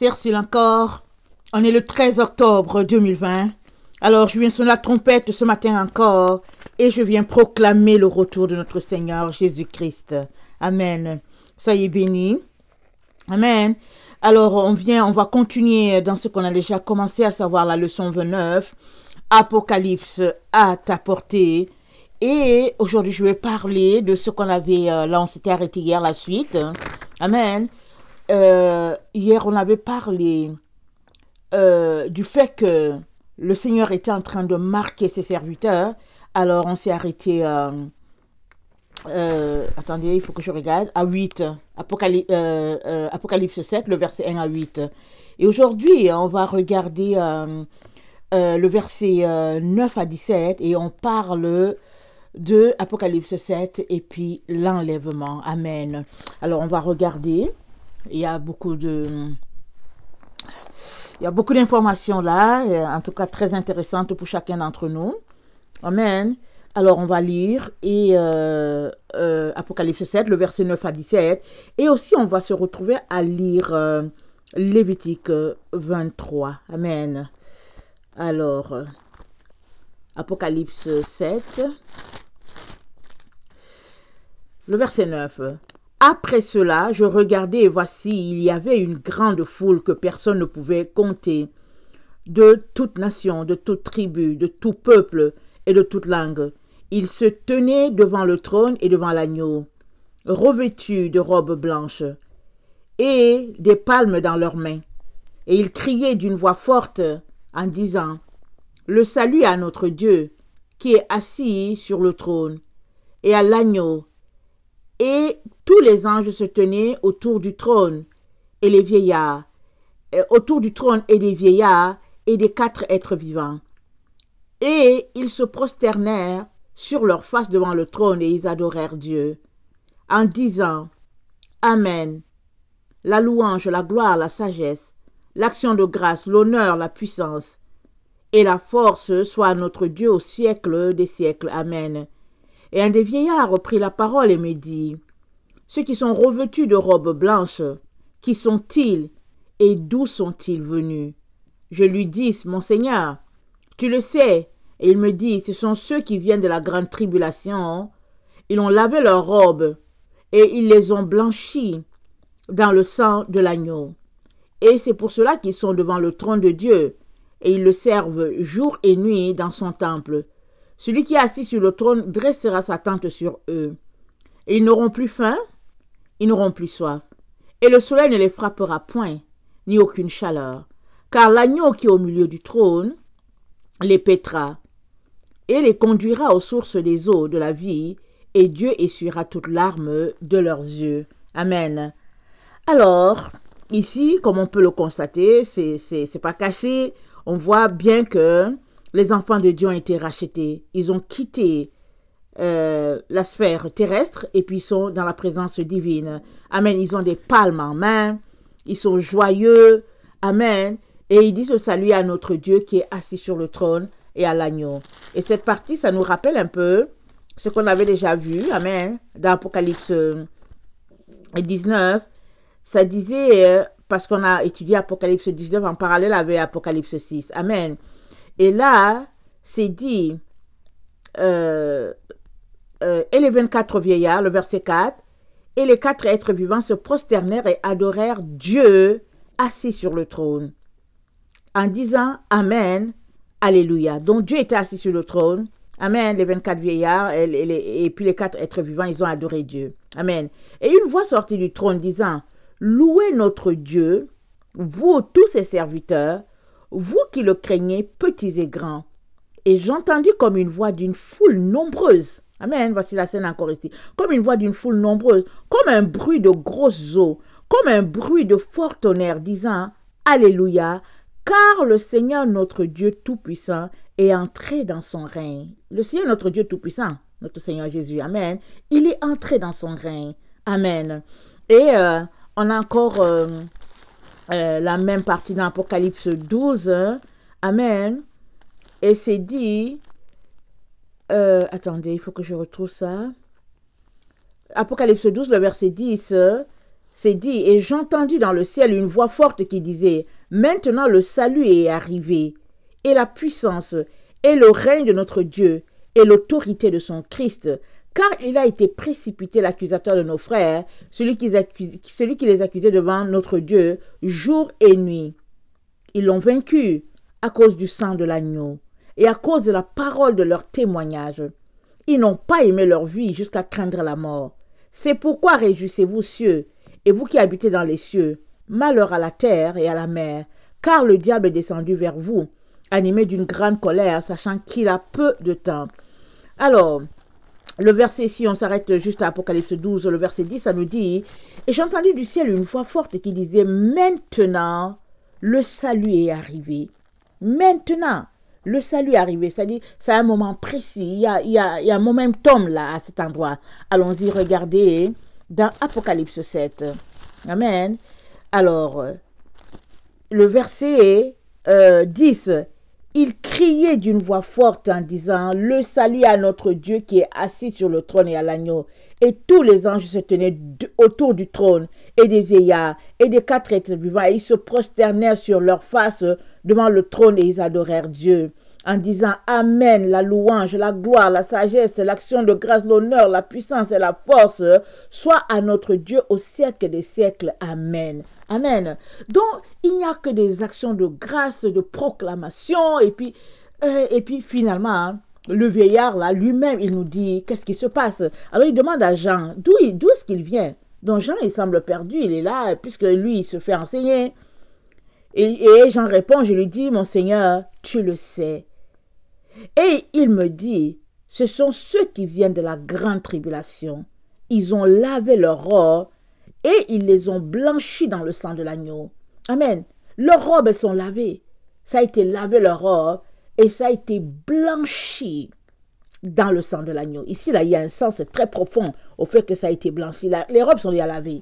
Cercile encore. On est le 13 octobre 2020. Alors, je viens sonner la trompette ce matin encore et je viens proclamer le retour de notre Seigneur Jésus-Christ. Amen. Soyez bénis. Amen. Alors, on va continuer dans ce qu'on a déjà commencé, à savoir la leçon 29. Apocalypse à ta portée. Et aujourd'hui, je vais parler de ce qu'on avait, là on s'était arrêté hier, la suite. Amen. Hier, on avait parlé du fait que le Seigneur était en train de marquer ses serviteurs. Alors, on s'est arrêté, attendez, il faut que je regarde, à 8, Apocalypse 7, le verset 1 à 8. Et aujourd'hui, on va regarder le verset 9 à 17 et on parle de Apocalypse 7 et puis l'enlèvement. Amen. Alors, on va regarder. Il y a beaucoup d'informations là, en tout cas très intéressantes pour chacun d'entre nous. Amen. Alors, on va lire et Apocalypse 7, le verset 9 à 17. Et aussi, on va se retrouver à lire Lévitique 23. Amen. Alors, Apocalypse 7, le verset 9. Après cela, je regardais et voici, il y avait une grande foule que personne ne pouvait compter, de toute nation, de toute tribu, de tout peuple et de toute langue. Ils se tenaient devant le trône et devant l'agneau, revêtus de robes blanches et des palmes dans leurs mains. Et ils criaient d'une voix forte en disant, « Le salut à notre Dieu qui est assis sur le trône et à l'agneau. » Et tous les anges se tenaient autour du trône et les vieillards, autour du trône et des vieillards et des 4 êtres vivants. Et ils se prosternèrent sur leur face devant le trône et ils adorèrent Dieu, en disant, Amen, la louange, la gloire, la sagesse, l'action de grâce, l'honneur, la puissance et la force soit à notre Dieu au siècle des siècles. Amen. Et un des vieillards prit la parole et me dit, ceux qui sont revêtus de robes blanches, qui sont-ils et d'où sont-ils venus? Je lui dis, mon Seigneur, tu le sais. Et il me dit, ce sont ceux qui viennent de la grande tribulation. Ils ont lavé leurs robes et ils les ont blanchies dans le sang de l'agneau. Et c'est pour cela qu'ils sont devant le trône de Dieu et ils le servent jour et nuit dans son temple. Celui qui est assis sur le trône dressera sa tente sur eux. Et ils n'auront plus faim, ils n'auront plus soif. Et le soleil ne les frappera point, ni aucune chaleur. Car l'agneau qui est au milieu du trône les paîtra et les conduira aux sources des eaux de la vie, et Dieu essuiera toute larme de leurs yeux. Amen. Alors, ici, comme on peut le constater, c'est pas caché, on voit bien que les enfants de Dieu ont été rachetés. Ils ont quitté la sphère terrestre et puis ils sont dans la présence divine. Amen. Ils ont des palmes en main. Ils sont joyeux. Amen. Et ils disent le salut à notre Dieu qui est assis sur le trône et à l'agneau. Et cette partie, ça nous rappelle un peu ce qu'on avait déjà vu. Amen. Dans Apocalypse 19, ça disait, parce qu'on a étudié Apocalypse 19 en parallèle avec Apocalypse 6. Amen. Et là, c'est dit, et les 24 vieillards, le verset 4, et les 4 êtres vivants se prosternèrent et adorèrent Dieu assis sur le trône, en disant Amen, Alléluia. Donc Dieu était assis sur le trône. Amen. Les 24 vieillards et puis les 4 êtres vivants, ils ont adoré Dieu. Amen. Et une voix sortit du trône disant, louez notre Dieu, vous tous ses serviteurs, vous qui le craignez, petits et grands. Et j'entendis comme une voix d'une foule nombreuse. Amen. Voici la scène encore ici. Comme une voix d'une foule nombreuse, comme un bruit de grosses eaux, comme un bruit de fort tonnerre, disant Alléluia, car le Seigneur notre Dieu Tout-Puissant est entré dans son règne. Le Seigneur notre Dieu Tout-Puissant, notre Seigneur Jésus, Amen, il est entré dans son règne. Amen. Et on a encore la même partie dans Apocalypse 12. Amen. Et c'est dit, attendez, il faut que je retrouve ça. Apocalypse 12, le verset 10. c'est dit, et j'entendis dans le ciel une voix forte qui disait, maintenant le salut est arrivé, et la puissance, et le règne de notre Dieu, et l'autorité de son Christ, car il a été précipité l'accusateur de nos frères, celui qui les accusait devant notre Dieu, jour et nuit. Ils l'ont vaincu à cause du sang de l'agneau, et à cause de la parole de leur témoignage. Ils n'ont pas aimé leur vie jusqu'à craindre la mort. C'est pourquoi réjouissez-vous, cieux, et vous qui habitez dans les cieux, malheur à la terre et à la mer, car le diable est descendu vers vous, animé d'une grande colère, sachant qu'il a peu de temps. Alors, le verset, si on s'arrête juste à Apocalypse 12, le verset 10, ça nous dit, « Et j'entendis du ciel une voix forte qui disait, maintenant, le salut est arrivé. Maintenant, le salut est arrivé. » C'est-à-dire, c'est un moment précis. Il y a un momentum là, à cet endroit. Allons-y, regardez dans Apocalypse 7. Amen. Alors, le verset 10, il criait d'une voix forte en disant, « Le salut à notre Dieu qui est assis sur le trône et à l'agneau. » Et tous les anges se tenaient autour du trône, et des vieillards, et des 4 êtres vivants, et ils se prosternèrent sur leur face devant le trône, et ils adorèrent Dieu, en disant, « Amen, la louange, la gloire, la sagesse, l'action de grâce, l'honneur, la puissance et la force, soit à notre Dieu au siècle des siècles. Amen. » Amen. Donc, il n'y a que des actions de grâce, de proclamation, et puis finalement, le vieillard, là, lui-même, il nous dit, qu'est-ce qui se passe? Alors, il demande à Jean, d'où est-ce qu'il vient? Donc, Jean, il semble perdu, il est là, puisque lui, il se fait enseigner. Et Jean répond, je lui dis, mon Seigneur, tu le sais. Et il me dit, ce sont ceux qui viennent de la grande tribulation. Ils ont lavé leurs robes et ils les ont blanchis dans le sang de l'agneau. Amen. Leurs robes, elles sont lavées. Ça a été lavé leurs robes et ça a été blanchi dans le sang de l'agneau. Ici, là, il y a un sens très profond au fait que ça a été blanchi. Les robes sont déjà lavées.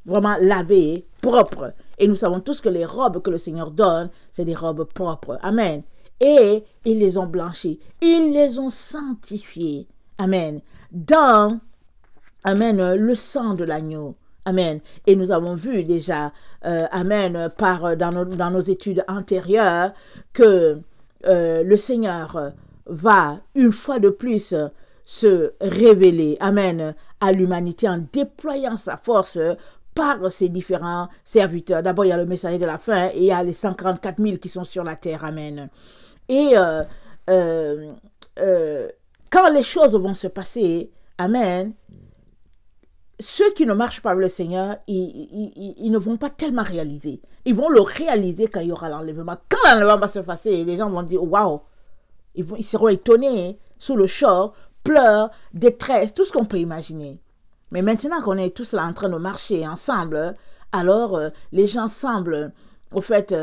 Vraiment lavées, propres. Et nous savons tous que les robes que le Seigneur donne, c'est des robes propres. Amen. Et ils les ont blanchis. ils les ont sanctifiés. Amen. Dans, amen, le sang de l'agneau. Amen. Et nous avons vu déjà, amen, dans nos études antérieures, que le Seigneur va une fois de plus se révéler, amen, à l'humanité en déployant sa force par ses différents serviteurs. D'abord, il y a le messager de la fin et il y a les 144 000 qui sont sur la terre, amen. Et quand les choses vont se passer, amen, ceux qui ne marchent pas avec le Seigneur, ils ne vont pas tellement réaliser. Ils vont le réaliser quand il y aura l'enlèvement. Quand l'enlèvement va se passer, les gens vont dire, waouh, ils seront étonnés, sous le choc, pleurs, détresse, tout ce qu'on peut imaginer. Mais maintenant qu'on est tous là en train de marcher ensemble, alors les gens semblent, au fait,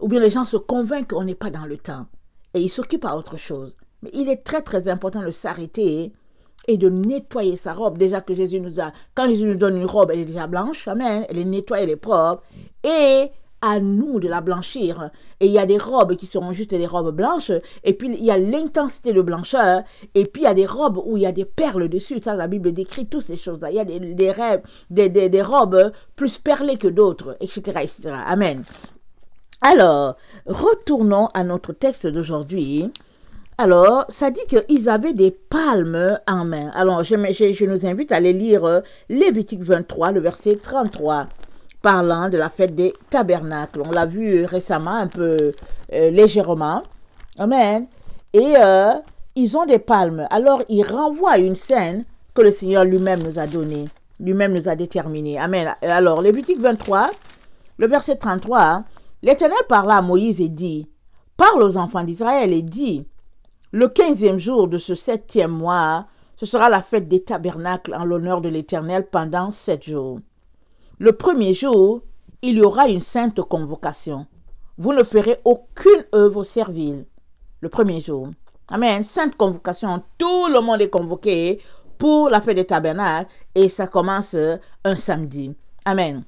ou bien les gens se convainquent qu'on n'est pas dans le temps. Et ils s'occupent à autre chose. Mais il est très très important de s'arrêter et de nettoyer sa robe. Déjà que Jésus nous a, quand Jésus nous donne une robe, elle est déjà blanche, amen, elle est nettoyée, elle est propre. Et à nous de la blanchir. Et il y a des robes qui seront juste des robes blanches, et puis il y a l'intensité de blancheur, et puis il y a des robes où il y a des perles dessus. Ça, la Bible décrit toutes ces choses-là. Il y a des robes plus perlées que d'autres, etc., etc. Amen. Alors, retournons à notre texte d'aujourd'hui. Alors, ça dit qu'ils avaient des palmes en main. Alors, je nous invite à aller lire Lévitique 23, le verset 33. Parlant de la fête des tabernacles. On l'a vu récemment, un peu légèrement. Amen. Et ils ont des palmes. Alors, ils renvoient à une scène que le Seigneur lui-même nous a donnée. Lui-même nous a déterminée. Amen. Alors, Lévitique 23, le verset 33. L'Éternel parla à Moïse et dit, « Parle aux enfants d'Israël et dit, le 15e jour de ce 7e mois, ce sera la fête des tabernacles en l'honneur de l'Éternel pendant 7 jours. Le premier jour, il y aura une sainte convocation. Vous ne ferez aucune œuvre servile. Le premier jour. Amen. Sainte convocation. Tout le monde est convoqué pour la fête des tabernacles et ça commence un samedi. Amen.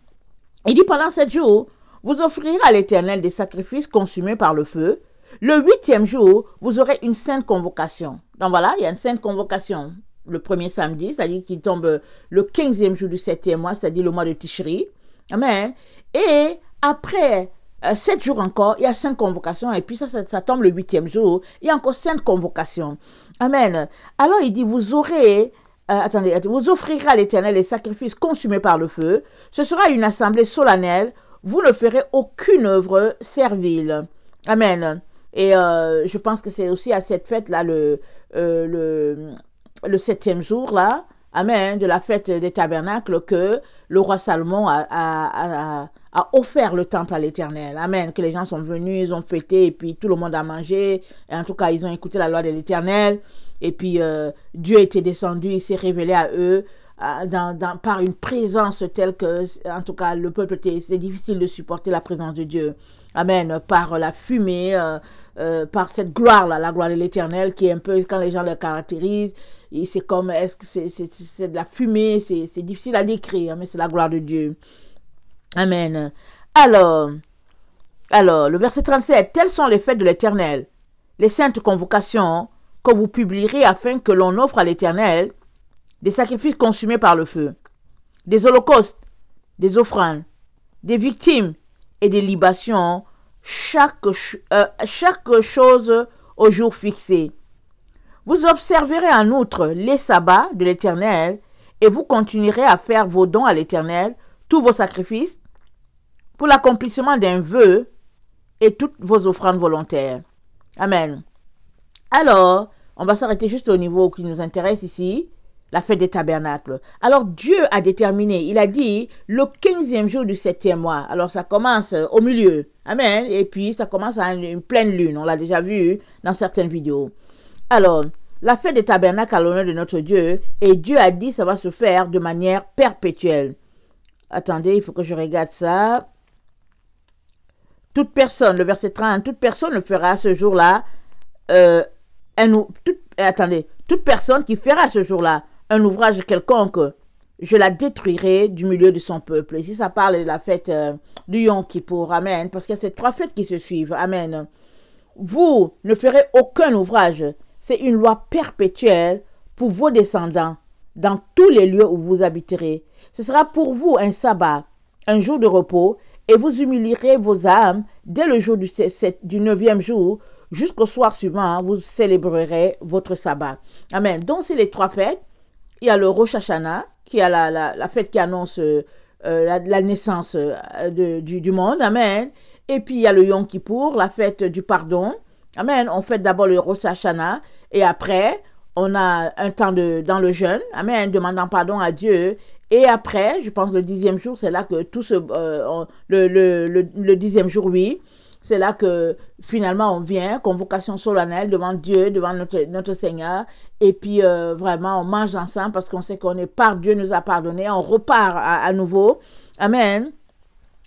Il dit pendant 7 jours, vous offrirez à l'Éternel des sacrifices consumés par le feu. Le 8e jour, vous aurez une sainte convocation. Donc voilà, il y a une sainte convocation. Le premier samedi, c'est-à-dire qu'il tombe le 15e jour du 7e mois, c'est-à-dire le mois de Tishri. Amen. Et après 7 jours encore, il y a 5 convocations. Et puis ça tombe le 8e jour. Il y a encore 5 convocations. Amen. Alors il dit, vous aurez... attendez, vous offrirez à l'Éternel les sacrifices consumés par le feu. Ce sera une assemblée solennelle. Vous ne ferez aucune œuvre servile. Amen. Et je pense que c'est aussi à cette fête-là, le 7e jour, là, amen, de la fête des tabernacles, que le roi Salomon a offert le temple à l'Éternel. Amen. Que les gens sont venus, ils ont fêté, et puis tout le monde a mangé. Et en tout cas, ils ont écouté la loi de l'Éternel. Et puis, Dieu était descendu, il s'est révélé à eux par une présence telle que, en tout cas, le peuple c'est difficile de supporter la présence de Dieu. Amen. Par la fumée, par cette gloire-là, la gloire de l'Éternel, qui est un peu, quand les gens le caractérisent, c'est comme, est-ce que c'est de la fumée, c'est difficile à décrire, mais c'est la gloire de Dieu. Amen. Alors, le verset 37, telles sont les fêtes de l'Éternel, les saintes convocations que vous publierez afin que l'on offre à l'Éternel des sacrifices consumés par le feu, des holocaustes, des offrandes, des victimes et des libations, chaque chose au jour fixé. Vous observerez en outre les sabbats de l'Éternel et vous continuerez à faire vos dons à l'Éternel, tous vos sacrifices, pour l'accomplissement d'un vœu et toutes vos offrandes volontaires. Amen. Alors, on va s'arrêter juste au niveau qui nous intéresse ici, la fête des tabernacles. Alors, Dieu a déterminé, il a dit, le 15e jour du 7e mois. Alors, ça commence au milieu. Amen. Et puis, ça commence à une pleine lune. On l'a déjà vu dans certaines vidéos. Alors, la fête des tabernacles à l'honneur de notre Dieu, et Dieu a dit, ça va se faire de manière perpétuelle. Attendez, il faut que je regarde ça. Toute personne, le verset 30, toute personne ne fera à ce jour-là, toute personne qui fera ce jour-là un ouvrage quelconque, je la détruirai du milieu de son peuple. Ici, ça parle de la fête du Yom Kippour. Amen. Parce qu'il y a ces 3 fêtes qui se suivent. Amen. Vous ne ferez aucun ouvrage. C'est une loi perpétuelle pour vos descendants dans tous les lieux où vous habiterez. Ce sera pour vous un sabbat, un jour de repos, et vous humilierez vos âmes dès le jour du 9e jour jusqu'au soir suivant, vous célébrerez votre sabbat. Amen. Donc, c'est les 3 fêtes. Il y a le Rosh Hashanah, qui est la fête qui annonce la naissance du monde. Amen. Et puis, il y a le Yom Kippour, la fête du pardon. Amen. On fête d'abord le Rosh Hashanah. Et après, on a un temps dans le jeûne. Amen. Demandant pardon à Dieu. Et après, je pense que le 10e jour, c'est là que tout le 10e jour, oui. C'est là que finalement on vient, convocation solennelle devant Dieu, devant notre Seigneur. Et puis vraiment on mange ensemble parce qu'on sait qu'on est par Dieu nous a pardonné. On repart à nouveau. Amen.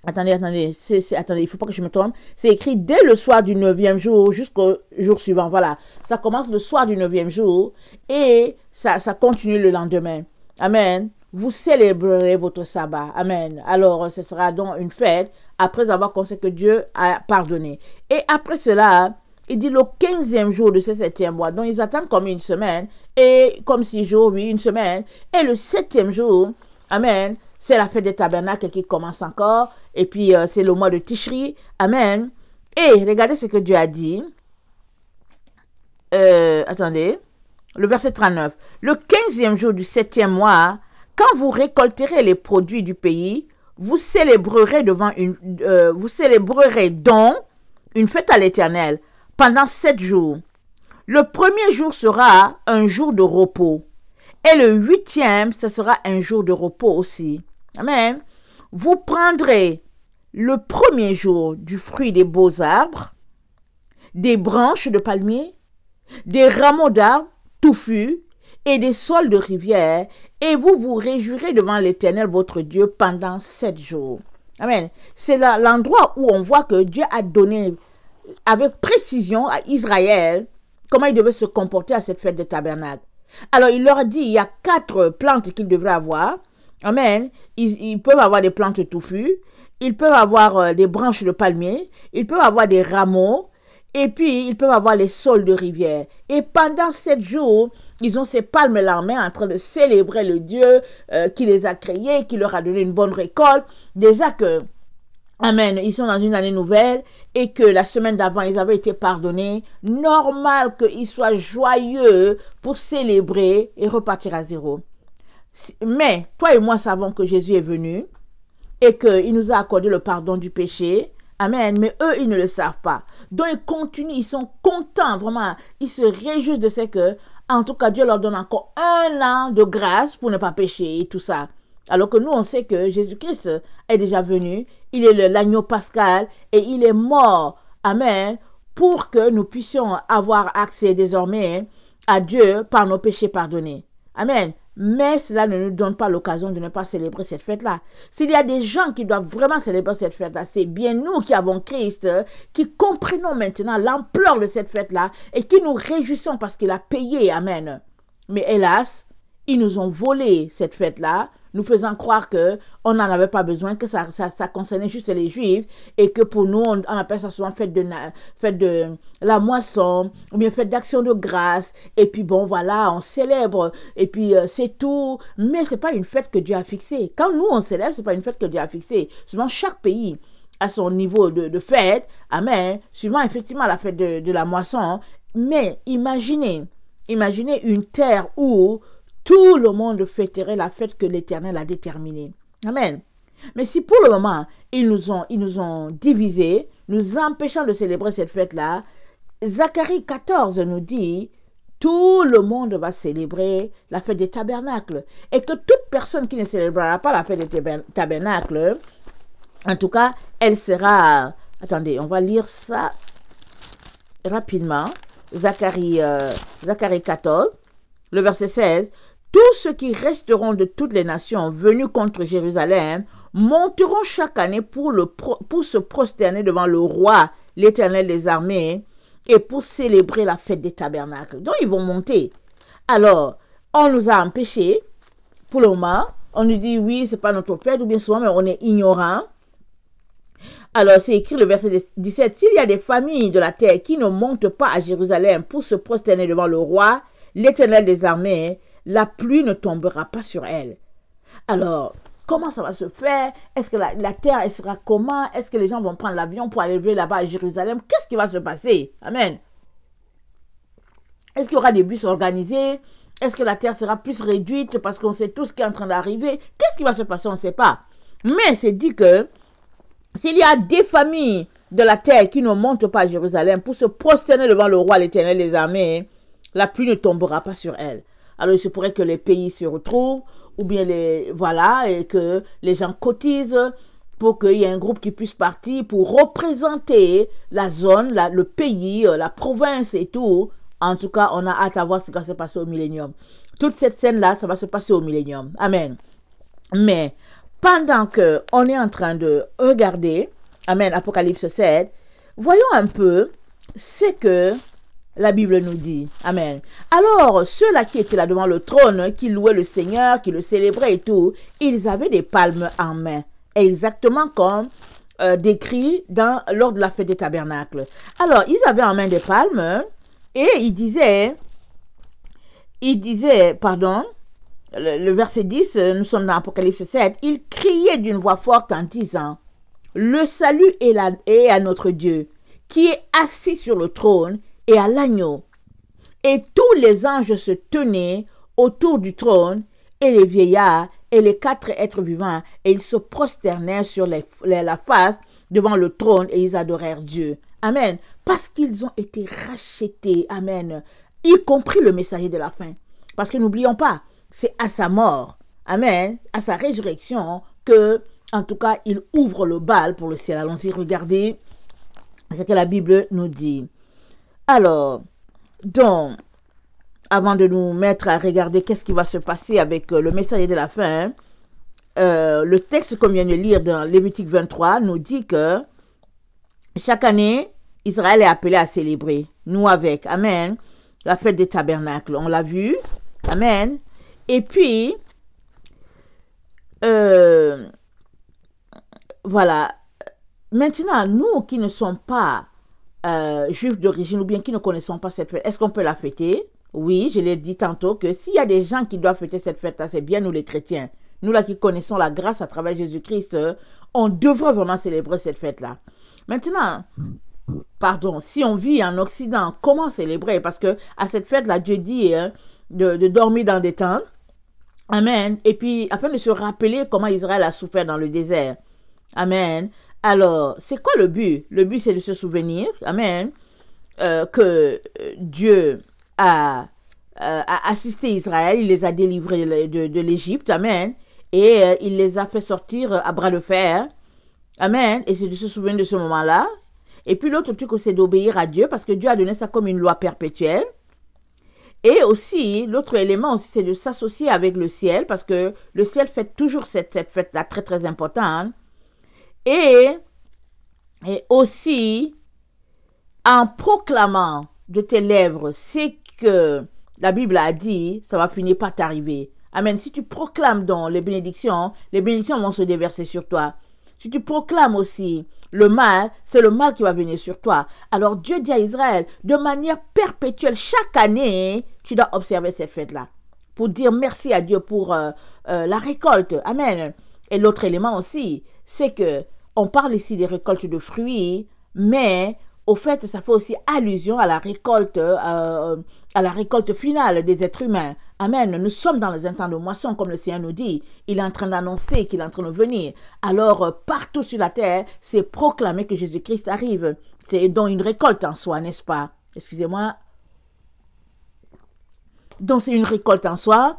Attendez, attendez, il ne faut pas que je me trompe. C'est écrit dès le soir du 9e jour jusqu'au jour suivant. Voilà, ça commence le soir du 9e jour et ça continue le lendemain. Amen. Vous célébrerez votre sabbat. Amen. Alors, ce sera donc une fête après avoir constaté que Dieu a pardonné. Et après cela, il dit le 15e jour de ce 7e mois. Donc, ils attendent comme une semaine. Et comme 6 jours, oui, une semaine. Et le 7e jour, amen, c'est la fête des tabernacles qui commence encore. Et puis, c'est le mois de Tishri. Amen. Et regardez ce que Dieu a dit. Attendez. Le verset 39. Le 15e jour du 7e mois, quand vous récolterez les produits du pays, vous célébrerez donc une fête à l'Éternel pendant 7 jours. Le premier jour sera un jour de repos. Et le 8e, ce sera un jour de repos aussi. Amen. Vous prendrez le premier jour du fruit des beaux arbres, des branches de palmier, des rameaux d'arbres touffus et des saules de rivière, et vous vous réjouirez devant l'Éternel votre Dieu pendant 7 jours. Amen. C'est l'endroit où on voit que Dieu a donné avec précision à Israël comment il devait se comporter à cette fête de tabernacle. Alors il leur a dit, il y a 4 plantes qu'ils devraient avoir. Amen. Ils peuvent avoir des plantes touffues, ils peuvent avoir des branches de palmier, ils peuvent avoir des rameaux, et puis ils peuvent avoir les saules de rivière. Et pendant 7 jours, Ils ont ces palmes-là en main en train de célébrer le Dieu qui les a créés, qui leur a donné une bonne récolte. Déjà que, amen, ils sont dans une année nouvelle et que la semaine d'avant, ils avaient été pardonnés. Normal qu'ils soient joyeux pour célébrer et repartir à zéro. Mais toi et moi savons que Jésus est venu et qu'il nous a accordé le pardon du péché. Amen. Mais eux, ils ne le savent pas. Donc, ils continuent, ils sont contents, vraiment. Ils se réjouissent de ce que, en tout cas, Dieu leur donne encore 1 an de grâce pour ne pas pécher et tout ça. Alors que nous, on sait que Jésus-Christ est déjà venu. Il est l'agneau pascal et il est mort. Amen. Pour que nous puissions avoir accès désormais à Dieu par nos péchés pardonnés. Amen. Mais cela ne nous donne pas l'occasion de ne pas célébrer cette fête-là. S'il y a des gens qui doivent vraiment célébrer cette fête-là, c'est bien nous qui avons Christ, qui comprenons maintenant l'ampleur de cette fête-là et qui nous réjouissons parce qu'il a payé. Amen. Mais hélas, ils nous ont volé cette fête-là, nous faisant croire qu'on n'en avait pas besoin, que ça concernait juste les Juifs et que pour nous, on appelle ça souvent fête de la moisson ou bien fête d'action de grâce. Et puis bon, voilà, on célèbre et puis c'est tout. Mais c'est pas une fête que Dieu a fixée. Quand nous, on célèbre, c'est pas une fête que Dieu a fixée. Souvent, chaque pays a son niveau de fête. Amen. Suivant effectivement la fête de la moisson. Mais imaginez une terre où tout le monde fêterait la fête que l'Éternel a déterminée. Amen. Mais si pour le moment, ils nous ont divisés, nous empêchant de célébrer cette fête-là, Zacharie 14 nous dit, tout le monde va célébrer la fête des tabernacles. Et que toute personne qui ne célébrera pas la fête des tabernacles, en tout cas, elle sera... Attendez, on va lire ça rapidement. Zacharie 14, le verset 16. Tous ceux qui resteront de toutes les nations venus contre Jérusalem monteront chaque année pour se prosterner devant le roi, l'Éternel des armées, et pour célébrer la fête des tabernacles. Donc, ils vont monter. Alors, on nous a empêchés, pour le moment, on nous dit, oui, c'est pas notre fête, ou bien souvent, mais on est ignorant. Alors, c'est écrit le verset 17, s'il y a des familles de la terre qui ne montent pas à Jérusalem pour se prosterner devant le roi, l'Éternel des armées, la pluie ne tombera pas sur elle. Alors, comment ça va se faire? Est-ce que la terre, elle sera comment? Est-ce que les gens vont prendre l'avion pour aller là-bas à Jérusalem? Qu'est-ce qui va se passer? Amen. Est-ce qu'il y aura des bus organisés? Est-ce que la terre sera plus réduite parce qu'on sait tout ce qui est en train d'arriver? Qu'est-ce qui va se passer? On ne sait pas. Mais c'est dit que s'il y a des familles de la terre qui ne montent pas à Jérusalem pour se prosterner devant le roi, l'Éternel des armées, la pluie ne tombera pas sur elle. Alors, il se pourrait que les pays se retrouvent, ou bien et que les gens cotisent pour qu'il y ait un groupe qui puisse partir pour représenter la zone, le pays, la province et tout. En tout cas, on a hâte à voir ce qui va se passer au millénium. Toute cette scène-là, ça va se passer au millénium. Amen. Mais, pendant qu'on est en train de regarder, Amen, Apocalypse 7, voyons un peu ce que la Bible nous dit. Amen. Alors, ceux-là qui étaient là devant le trône, qui louaient le Seigneur, qui le célébraient et tout, ils avaient des palmes en main. Exactement comme décrit lors de la fête des tabernacles. Alors, ils avaient en main des palmes et ils disaient, le verset 10, nous sommes dans Apocalypse 7, ils criaient d'une voix forte en disant, le salut est à notre Dieu, qui est assis sur le trône et à l'agneau. Et tous les anges se tenaient autour du trône, et les vieillards et les 4 êtres vivants, et ils se prosternèrent sur la face devant le trône, et ils adorèrent Dieu. Amen. Parce qu'ils ont été rachetés. Amen. Y compris le messager de la fin. Parce que n'oublions pas, c'est à sa mort, amen, à sa résurrection, que, en tout cas, il ouvre le bal pour le ciel. Allons-y regarder ce que la Bible nous dit. Alors, donc, avant de nous mettre à regarder qu'est-ce qui va se passer avec le messager de la fin, le texte qu'on vient de lire dans Lévitique 23 nous dit que chaque année, Israël est appelé à célébrer, nous avec, amen, la fête des tabernacles. On l'a vu, amen. Et puis, voilà, maintenant, nous qui ne sommes pas juifs d'origine ou bien qui ne connaissons pas cette fête, est-ce qu'on peut la fêter? Oui, je l'ai dit tantôt que s'il y a des gens qui doivent fêter cette fête-là, c'est bien nous les chrétiens. Nous là qui connaissons la grâce à travers Jésus-Christ, on devrait vraiment célébrer cette fête-là. Maintenant, pardon, si on vit en Occident, comment célébrer? Parce que à cette fête-là, Dieu dit de dormir dans des tentes. Amen. Et puis, afin de se rappeler comment Israël a souffert dans le désert. Amen. Alors, c'est quoi le but? Le but, c'est de se souvenir, amen, que Dieu a assisté Israël, il les a délivrés de l'Égypte, amen, et il les a fait sortir à bras de fer, amen, et c'est de se souvenir de ce moment-là. Et puis l'autre truc, c'est d'obéir à Dieu, parce que Dieu a donné ça comme une loi perpétuelle. Et aussi, l'autre élément aussi, c'est de s'associer avec le ciel, parce que le ciel fait toujours cette fête-là très, très importante. Et aussi, en proclamant de tes lèvres ce que la Bible a dit, ça va finir par t'arriver. Amen. Si tu proclames donc les bénédictions vont se déverser sur toi. Si tu proclames aussi le mal, c'est le mal qui va venir sur toi. Alors Dieu dit à Israël, de manière perpétuelle, chaque année, tu dois observer cette fête-là. Pour dire merci à Dieu pour la récolte. Amen. Et l'autre élément aussi, c'est que on parle ici des récoltes de fruits, mais au fait, ça fait aussi allusion à la récolte finale des êtres humains. Amen. Nous sommes dans les instants de moisson, comme le Seigneur nous dit. Il est en train d'annoncer qu'il est en train de venir. Alors, partout sur la terre, c'est proclamé que Jésus-Christ arrive. C'est donc une récolte en soi, n'est-ce pas? Excusez-moi. Donc, c'est une récolte en soi.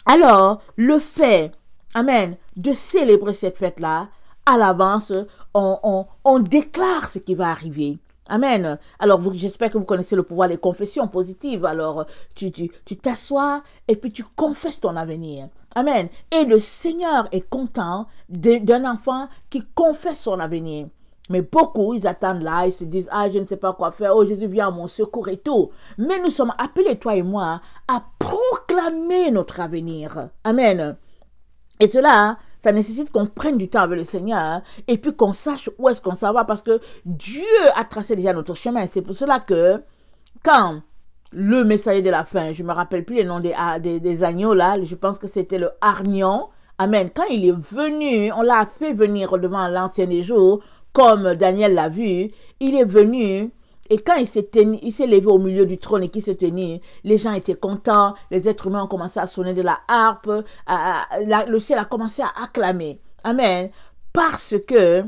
Alors, le fait, amen, de célébrer cette fête-là, à l'avance, on déclare ce qui va arriver. Amen. Alors, j'espère que vous connaissez le pouvoir des confessions positives. Alors, tu t'assois et puis tu confesses ton avenir. Amen. Et le Seigneur est content d'un enfant qui confesse son avenir. Mais beaucoup, ils attendent là, ils se disent, ah, je ne sais pas quoi faire, oh, Jésus vient à mon secours et tout. Mais nous sommes appelés, toi et moi, à proclamer notre avenir. Amen. Et cela, ça nécessite qu'on prenne du temps avec le Seigneur et puis qu'on sache où est-ce qu'on s'en va parce que Dieu a tracé déjà notre chemin. C'est pour cela que quand le messager de la fin, je ne me rappelle plus les noms des agneaux là, je pense que c'était le hargnon, amen, quand il est venu, on l'a fait venir devant l'ancien des jours, comme Daniel l'a vu, il est venu. Et quand il s'est levé au milieu du trône et qu'il se tenait, les gens étaient contents, les êtres humains ont commencé à sonner de la harpe, le ciel a commencé à acclamer. Amen. Parce que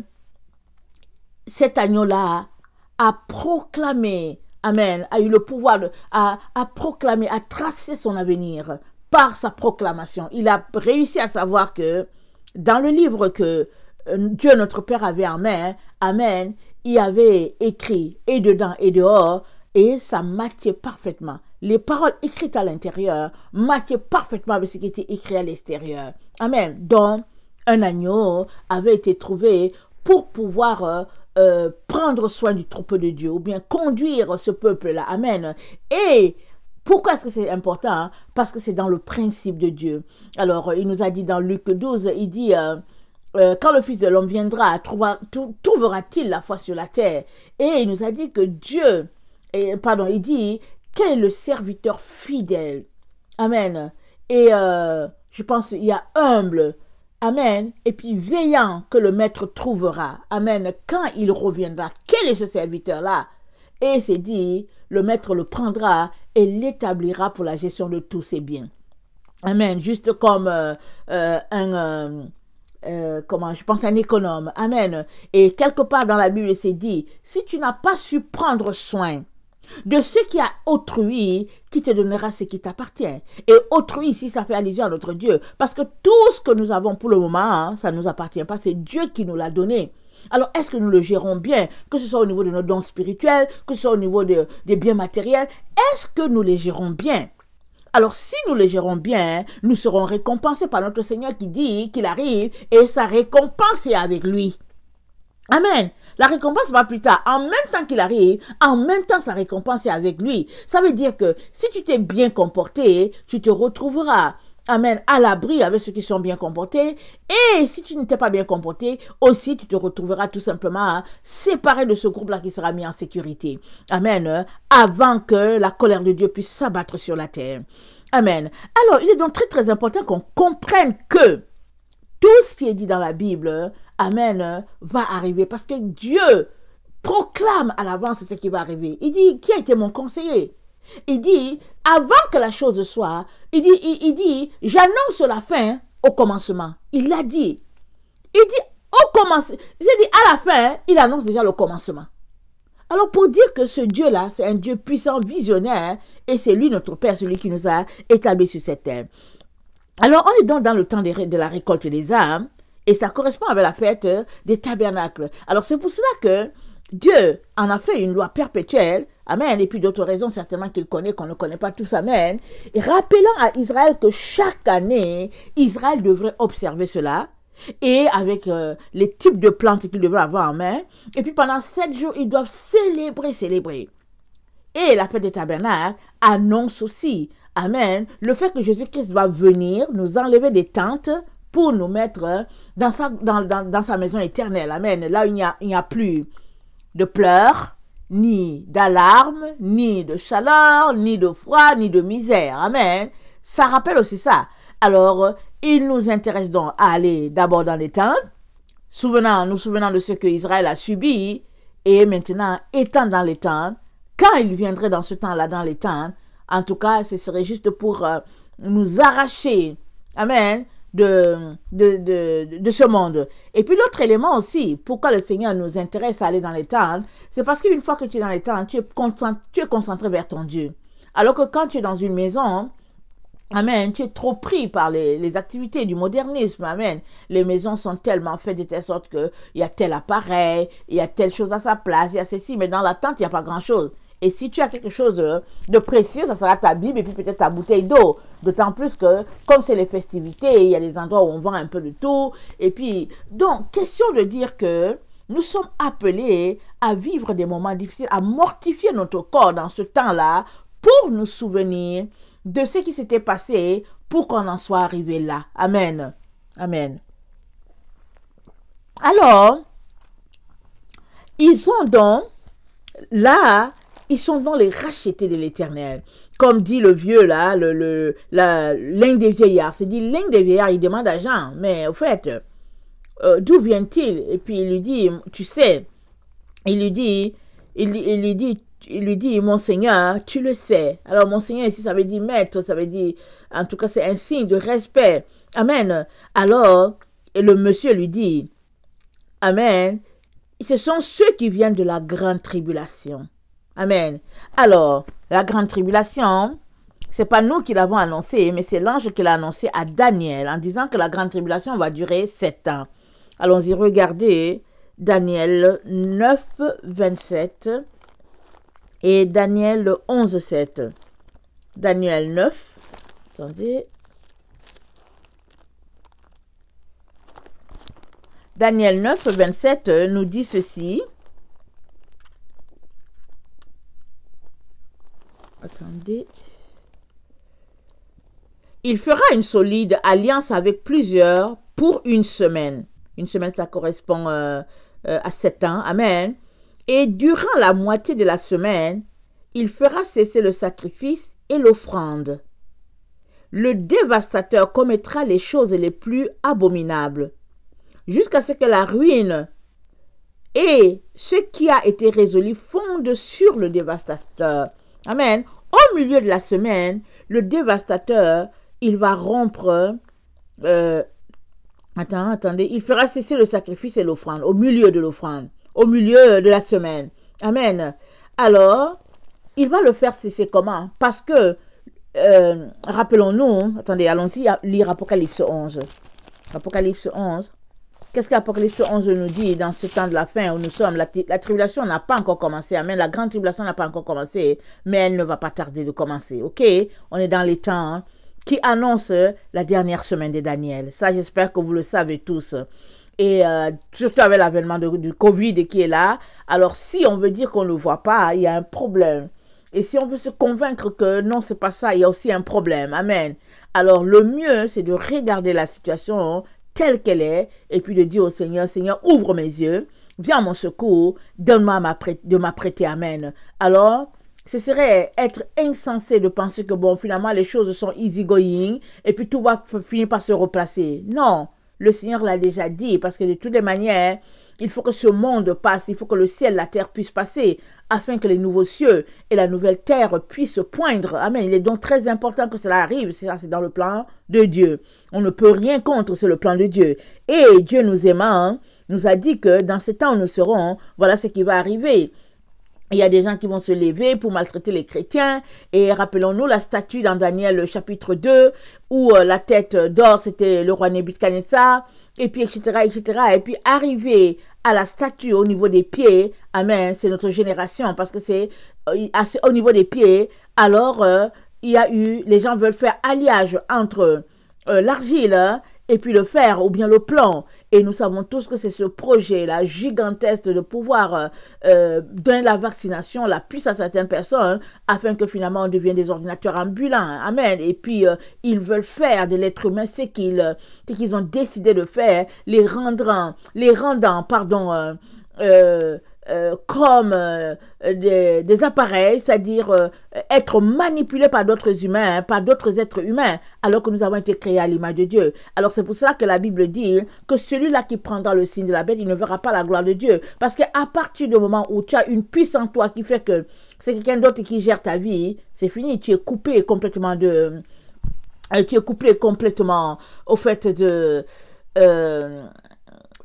cet agneau-là a proclamé, amen, a eu le pouvoir à proclamer, à tracer son avenir par sa proclamation. Il a réussi à savoir que dans le livre que Dieu notre Père avait en main, amen, il avait écrit et dedans et dehors et ça matchait parfaitement. Les paroles écrites à l'intérieur matchaient parfaitement avec ce qui était écrit à l'extérieur. Amen. Donc, un agneau avait été trouvé pour pouvoir prendre soin du troupeau de Dieu ou bien conduire ce peuple-là. Amen. Et pourquoi est-ce que c'est important? Parce que c'est dans le principe de Dieu. Alors, il nous a dit dans Luc 12, il dit... quand le Fils de l'homme viendra, trouvera-t-il la foi sur la terre? Et il nous a dit que Dieu, il dit, quel est le serviteur fidèle? Amen. Et je pense qu'il y a humble, amen, et puis veillant que le maître trouvera, amen, quand il reviendra. Quel est ce serviteur-là? Et c'est dit, le maître le prendra et l'établira pour la gestion de tous ses biens. Amen. Juste comme je pense un économe. Amen. Et quelque part dans la Bible, c'est dit, si tu n'as pas su prendre soin de ce qui a autrui, qui te donnera ce qui t'appartient. Et autrui, ici, ça fait allusion à notre Dieu. Parce que tout ce que nous avons pour le moment, ça ne nous appartient pas. C'est Dieu qui nous l'a donné. Alors, est-ce que nous le gérons bien? Que ce soit au niveau de nos dons spirituels, que ce soit au niveau des biens matériels. Est-ce que nous les gérons bien? Alors, si nous les gérons bien, nous serons récompensés par notre Seigneur qui dit qu'il arrive et sa récompense est avec lui. Amen. La récompense va plus tard. En même temps qu'il arrive, en même temps sa récompense est avec lui. Ça veut dire que si tu t'es bien comporté, tu te retrouveras amen, à l'abri avec ceux qui sont bien comportés. Et si tu n'étais pas bien comporté, aussi tu te retrouveras tout simplement séparé de ce groupe-là qui sera mis en sécurité. Amen. Avant que la colère de Dieu puisse s'abattre sur la terre. Amen. Alors, il est donc très très important qu'on comprenne que tout ce qui est dit dans la Bible, amen, va arriver parce que Dieu proclame à l'avance ce qui va arriver. Il dit, qui a été mon conseiller? Il dit, avant que la chose soit, il dit, j'annonce la fin au commencement. Il l'a dit. Il dit, au commencement, il dit, à la fin, il annonce déjà le commencement. Alors, pour dire que ce Dieu-là, c'est un Dieu puissant, visionnaire, et c'est lui, notre Père, celui qui nous a établis sur cette terre. Alors, on est donc dans le temps de la récolte des âmes, et ça correspond avec la fête des tabernacles. Alors, c'est pour cela que Dieu en a fait une loi perpétuelle, amen, et puis d'autres raisons certainement qu'il connaît, qu'on ne connaît pas tous, amen, et rappelant à Israël que chaque année, Israël devrait observer cela, et avec les types de plantes qu'ils devraient avoir en main, et puis pendant 7 jours, ils doivent célébrer. Et la fête des tabernacles annonce aussi, amen, le fait que Jésus-Christ va venir nous enlever des tentes pour nous mettre dans sa maison éternelle, amen, là où il n'y a plus de pleurs, ni d'alarmes, ni de chaleur, ni de froid, ni de misère. Amen. Ça rappelle aussi ça. Alors, il nous intéresse donc à aller d'abord dans les tentes, nous souvenant de ce que Israël a subi, et maintenant, étant dans les tentes, quand il viendrait dans ce temps-là dans les tentes, en tout cas, ce serait juste pour nous arracher, amen, de ce monde. Et puis l'autre élément aussi, pourquoi le Seigneur nous intéresse à aller dans les tentes, c'est parce qu'une fois que tu es dans les tentes, tu es concentré vers ton Dieu. Alors que quand tu es dans une maison, amen, tu es trop pris par les activités du modernisme, amen. Les maisons sont tellement faites de telle sorte qu'il y a tel appareil, il y a telle chose à sa place, il y a ceci, mais dans la tente, il n'y a pas grand-chose. Et si tu as quelque chose de précieux, ça sera ta Bible et puis peut-être ta bouteille d'eau. D'autant plus que, comme c'est les festivités, il y a des endroits où on vend un peu de tout. Et puis, donc, question de dire que nous sommes appelés à vivre des moments difficiles, à mortifier notre corps dans ce temps-là pour nous souvenir de ce qui s'était passé pour qu'on en soit arrivé là. Amen. Amen. Alors, ils sont donc là... Ils sont donc les rachetés de l'Éternel. Comme dit le vieux là, l'un des vieillards. C'est dit, l'un des vieillards, il demande à Jean, mais au fait, d'où vient-il? Et puis il lui dit, tu sais, il lui dit, mon Seigneur, tu le sais. Alors mon Seigneur ici, ça veut dire maître, ça veut dire, en tout cas, c'est un signe de respect. Amen. Alors, le monsieur lui dit, amen, ce sont ceux qui viennent de la grande tribulation. Amen. Alors, la grande tribulation, c'est pas nous qui l'avons annoncé, mais c'est l'ange qui l'a annoncé à Daniel en disant que la grande tribulation va durer 7 ans. Allons-y regarder Daniel 9, 27 et Daniel 11, 7. Daniel 9, attendez. Daniel 9, 27 nous dit ceci. Attendez. Il fera une solide alliance avec plusieurs pour une semaine. Une semaine, ça correspond à 7 ans. Amen. Et durant la moitié de la semaine, il fera cesser le sacrifice et l'offrande. Le dévastateur commettra les choses les plus abominables, jusqu'à ce que la ruine et ce qui a été résolu fondent sur le dévastateur. Amen. Au milieu de la semaine, le dévastateur, il va rompre... attendez. Il fera cesser le sacrifice et l'offrande. Au milieu de l'offrande. Au milieu de la semaine. Amen. Alors, il va le faire cesser comment? Parce que, rappelons-nous... Attendez, allons-y lire Apocalypse 11. Apocalypse 11. Qu'est-ce qu'Apocalypse 11 nous dit dans ce temps de la fin où nous sommes? La tribulation n'a pas encore commencé. Amen. La grande tribulation n'a pas encore commencé, mais elle ne va pas tarder de commencer. OK? On est dans les temps qui annoncent la dernière semaine de Daniel. Ça, j'espère que vous le savez tous. Et surtout avec l'avènement du Covid qui est là. Alors, si on veut dire qu'on ne le voit pas, il y a un problème. Et si on veut se convaincre que non, c'est pas ça, il y a aussi un problème. Amen. Alors, le mieux, c'est de regarder la situation telle qu'elle est et puis de dire au Seigneur, Seigneur, ouvre mes yeux, viens à mon secours, donne-moi de m'apprêter. Amen. Alors, ce serait être insensé de penser que, bon, finalement, les choses sont easy going et puis tout va finir par se replacer. Non, le Seigneur l'a déjà dit parce que de toutes les manières, il faut que ce monde passe, il faut que le ciel, la terre puissent passer afin que les nouveaux cieux et la nouvelle terre puissent poindre. Amen. Il est donc très important que cela arrive. C'est ça, c'est dans le plan de Dieu. On ne peut rien contre, c'est le plan de Dieu. Et Dieu nous aimant, nous a dit que dans ces temps où nous serons, voilà ce qui va arriver. Il y a des gens qui vont se lever pour maltraiter les chrétiens. Et rappelons-nous la statue dans Daniel chapitre 2, où la tête d'or, c'était le roi Nebuchadnezzar. Et puis, etc., etc. Et puis, arriver à la statue au niveau des pieds, amen, c'est notre génération, parce que c'est au niveau des pieds, alors, il y a eu, les gens veulent faire alliage entre l'argile et puis le fer ou bien le plomb. Et nous savons tous que c'est ce projet-là gigantesque de pouvoir donner la vaccination, la puce à certaines personnes afin que finalement on devienne des ordinateurs ambulants. Amen. Et puis ils veulent faire de l'être humain ce qu'ils ont décidé de faire, les rendant, pardon, comme des appareils, c'est-à-dire être manipulés par d'autres humains, par d'autres êtres humains, alors que nous avons été créés à l'image de Dieu. Alors c'est pour cela que la Bible dit que celui-là qui prendra le signe de la bête, il ne verra pas la gloire de Dieu. Parce qu'à partir du moment où tu as une puissance en toi qui fait que c'est quelqu'un d'autre qui gère ta vie, c'est fini, tu es coupé complètement au fait de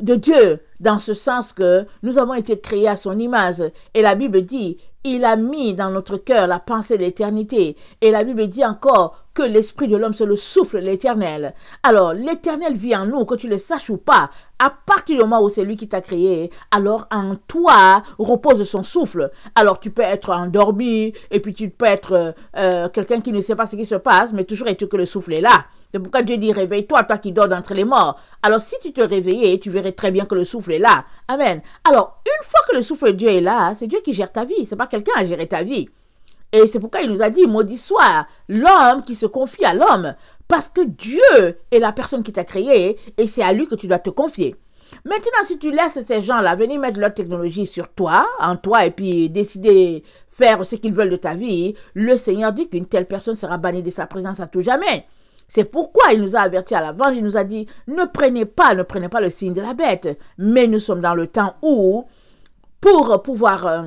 Dieu, dans ce sens que nous avons été créés à son image. Et la Bible dit, il a mis dans notre cœur la pensée de l'éternité. Et la Bible dit encore que l'esprit de l'homme, c'est le souffle de l'éternel. Alors, l'éternel vit en nous, que tu le saches ou pas. À partir du moment où c'est lui qui t'a créé, alors en toi repose son souffle. Alors, tu peux être endormi, et puis tu peux être quelqu'un qui ne sait pas ce qui se passe, mais toujours est-il que le souffle est là. C'est pourquoi Dieu dit, réveille-toi, toi qui dors d'entre les morts. Alors, si tu te réveillais, tu verrais très bien que le souffle est là. Amen. Alors, une fois que le souffle de Dieu est là, c'est Dieu qui gère ta vie. C'est pas quelqu'un à gérer ta vie. Et c'est pourquoi il nous a dit, maudit soit l'homme qui se confie à l'homme. Parce que Dieu est la personne qui t'a créé et c'est à lui que tu dois te confier. Maintenant, si tu laisses ces gens-là venir mettre leur technologie sur toi, en toi, et puis décider faire ce qu'ils veulent de ta vie, le Seigneur dit qu'une telle personne sera bannie de sa présence à tout jamais. C'est pourquoi il nous a avertis à l'avance, il nous a dit, ne prenez pas le signe de la bête. Mais nous sommes dans le temps où, pour pouvoir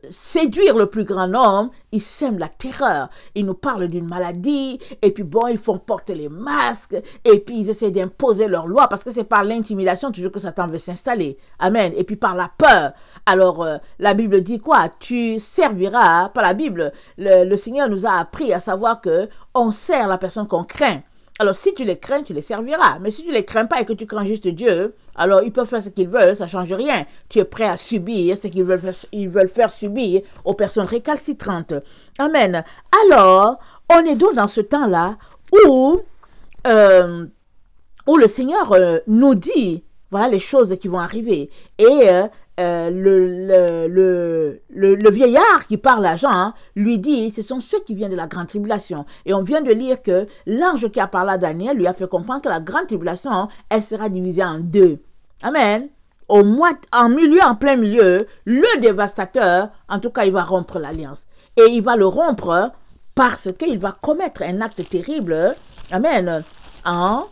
séduire le plus grand nombre, ils sèment la terreur. Ils nous parlent d'une maladie, et puis bon, ils font porter les masques, et puis ils essaient d'imposer leurs lois, parce que c'est par l'intimidation toujours que Satan veut s'installer. Amen. Et puis par la peur. Alors, la Bible dit quoi? Tu serviras, par la Bible, le Seigneur nous a appris à savoir que on sert la personne qu'on craint. Alors, si tu les crains, tu les serviras. Mais si tu les crains pas et que tu crains juste Dieu, alors ils peuvent faire ce qu'ils veulent, ça ne change rien. Tu es prêt à subir ce qu'ils veulent faire subir aux personnes récalcitrantes. Amen. Alors, on est donc dans ce temps-là où le Seigneur nous dit, voilà les choses qui vont arriver. Et le vieillard qui parle à Jean lui dit, ce sont ceux qui viennent de la grande tribulation. Et on vient de lire que l'ange qui a parlé à Daniel lui a fait comprendre que la grande tribulation, elle sera divisée en deux. Amen. En plein milieu, le dévastateur, en tout cas, il va rompre l'alliance. Et il va le rompre parce qu'il va commettre un acte terrible. Amen. En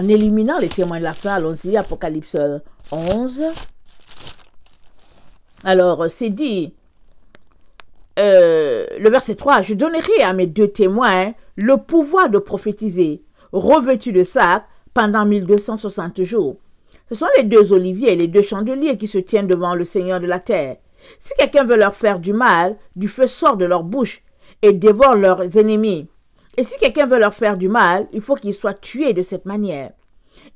éliminant les témoins de la fin. Allons-y, Apocalypse 11. Alors, c'est dit, le verset 3, « Je donnerai à mes deux témoins le pouvoir de prophétiser, revêtus de sac, pendant 1260 jours. Ce sont les deux oliviers et les deux chandeliers qui se tiennent devant le Seigneur de la terre. Si quelqu'un veut leur faire du mal, du feu sort de leur bouche et dévore leurs ennemis. Et si quelqu'un veut leur faire du mal, il faut qu'ils soient tués de cette manière.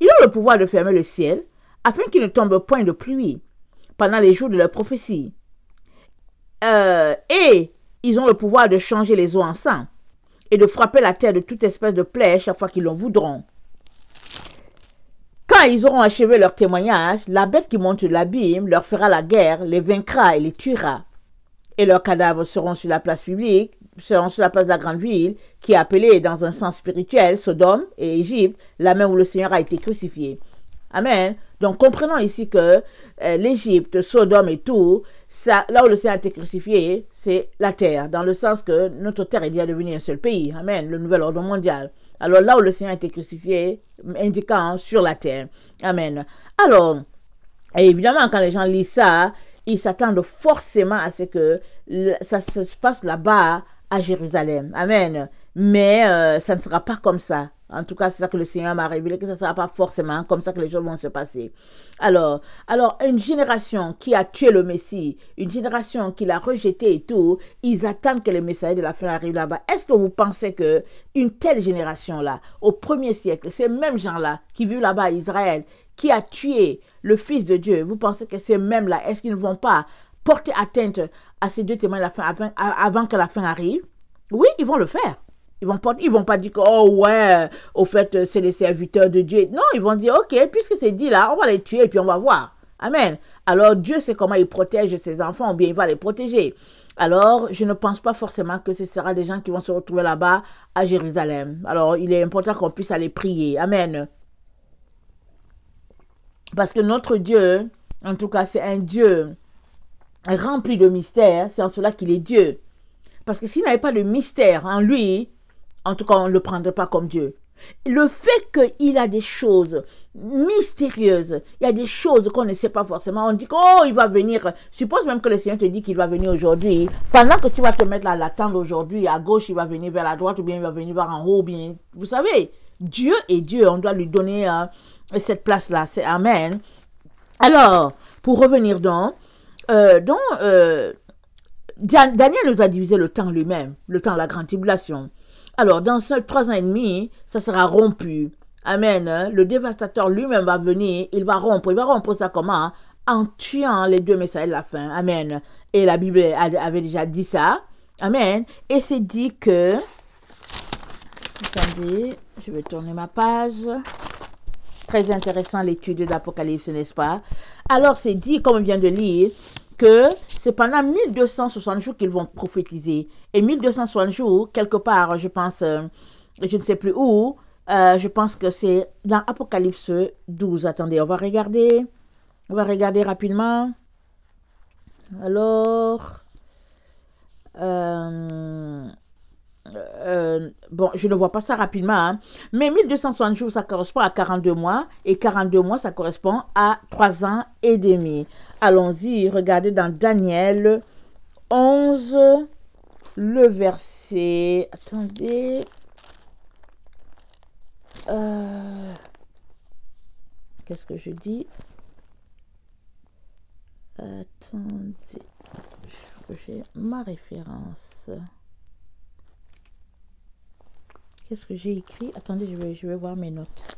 Ils ont le pouvoir de fermer le ciel, afin qu'il ne tombe point de pluie pendant les jours de leur prophétie. Et ils ont le pouvoir de changer les eaux en sang et de frapper la terre de toute espèce de plaie chaque fois qu'ils l'en voudront. Quand ils auront achevé leur témoignage, la bête qui monte de l'abîme leur fera la guerre, les vaincra et les tuera. et leurs cadavres seront sur la place publique, seront sur la place de la grande ville, qui est appelée dans un sens spirituel Sodome et Égypte, là même où le Seigneur a été crucifié. Amen. Donc comprenons ici que l'Égypte, Sodome et tout, ça, là où le Seigneur a été crucifié, c'est la terre, dans le sens que notre terre est déjà devenue un seul pays. Amen. Le nouvel ordre mondial. Alors là où le Seigneur a été crucifié, indiquant sur la terre. Amen. Alors, et évidemment, quand les gens lisent ça, ils s'attendent forcément à ce que ça se passe là-bas à Jérusalem. Amen. Mais ça ne sera pas comme ça. En tout cas, c'est ça que le Seigneur m'a révélé, que ça ne sera pas forcément comme ça que les choses vont se passer. Alors, une génération qui a tué le Messie, une génération qui l'a rejeté et tout, ils attendent que les messagers de la fin arrivent là-bas. Est-ce que vous pensez que une telle génération-là, au 1er siècle, ces mêmes gens-là qui vivent là-bas à Israël, qui a tué le Fils de Dieu, vous pensez que ces mêmes-là, est-ce qu'ils ne vont pas porter atteinte à ces deux témoins de la fin avant que la fin arrive? Oui, ils vont le faire. Ils vont pas dire que, oh ouais, au fait, c'est les serviteurs de Dieu. Non, ils vont dire, ok, puisque c'est dit là, on va les tuer et puis on va voir. Amen. Alors, Dieu sait comment il protège ses enfants, ou bien il va les protéger. Alors, je ne pense pas forcément que ce sera des gens qui vont se retrouver là-bas à Jérusalem. Alors, il est important qu'on puisse aller prier. Amen. Parce que notre Dieu, en tout cas, c'est un Dieu rempli de mystères. C'est en cela qu'il est Dieu. Parce que s'il n'avait pas de mystère en lui, en tout cas, on ne le prendrait pas comme Dieu. Le fait qu'il a des choses mystérieuses, il y a des choses qu'on ne sait pas forcément. On dit oh, il va venir. Suppose même que le Seigneur te dit qu'il va venir aujourd'hui. Pendant que tu vas te mettre là, l'attendre aujourd'hui, à gauche, il va venir vers la droite, ou bien il va venir vers en haut, ou bien. Vous savez, Dieu est Dieu. On doit lui donner cette place-là. C'est Amen. Alors, pour revenir Daniel nous a divisé le temps lui-même, le temps de la grande tribulation. Alors, dans 3 ans et demi, ça sera rompu. Amen. Le dévastateur lui-même va venir, il va rompre. Il va rompre ça comment? En tuant les deux messagers de la fin. Amen. Et la Bible avait déjà dit ça. Amen. Et c'est dit que... Attendez, je vais tourner ma page. Très intéressant l'étude d'Apocalypse, n'est-ce pas? Alors, c'est dit, comme on vient de lire, que c'est pendant 1260 jours qu'ils vont prophétiser. Et 1260 jours, quelque part, je pense, je ne sais plus où, je pense que c'est dans Apocalypse 12. Attendez, on va regarder rapidement. Alors, bon, je ne vois pas ça rapidement, hein. Mais 1260 jours, ça correspond à 42 mois, et 42 mois, ça correspond à 3 ans et demi. Allons-y, regardez dans Daniel 11, le verset... Attendez... Qu'est-ce que je dis? Attendez, j'ai ma référence. Qu'est-ce que j'ai écrit? Attendez, je vais voir mes notes.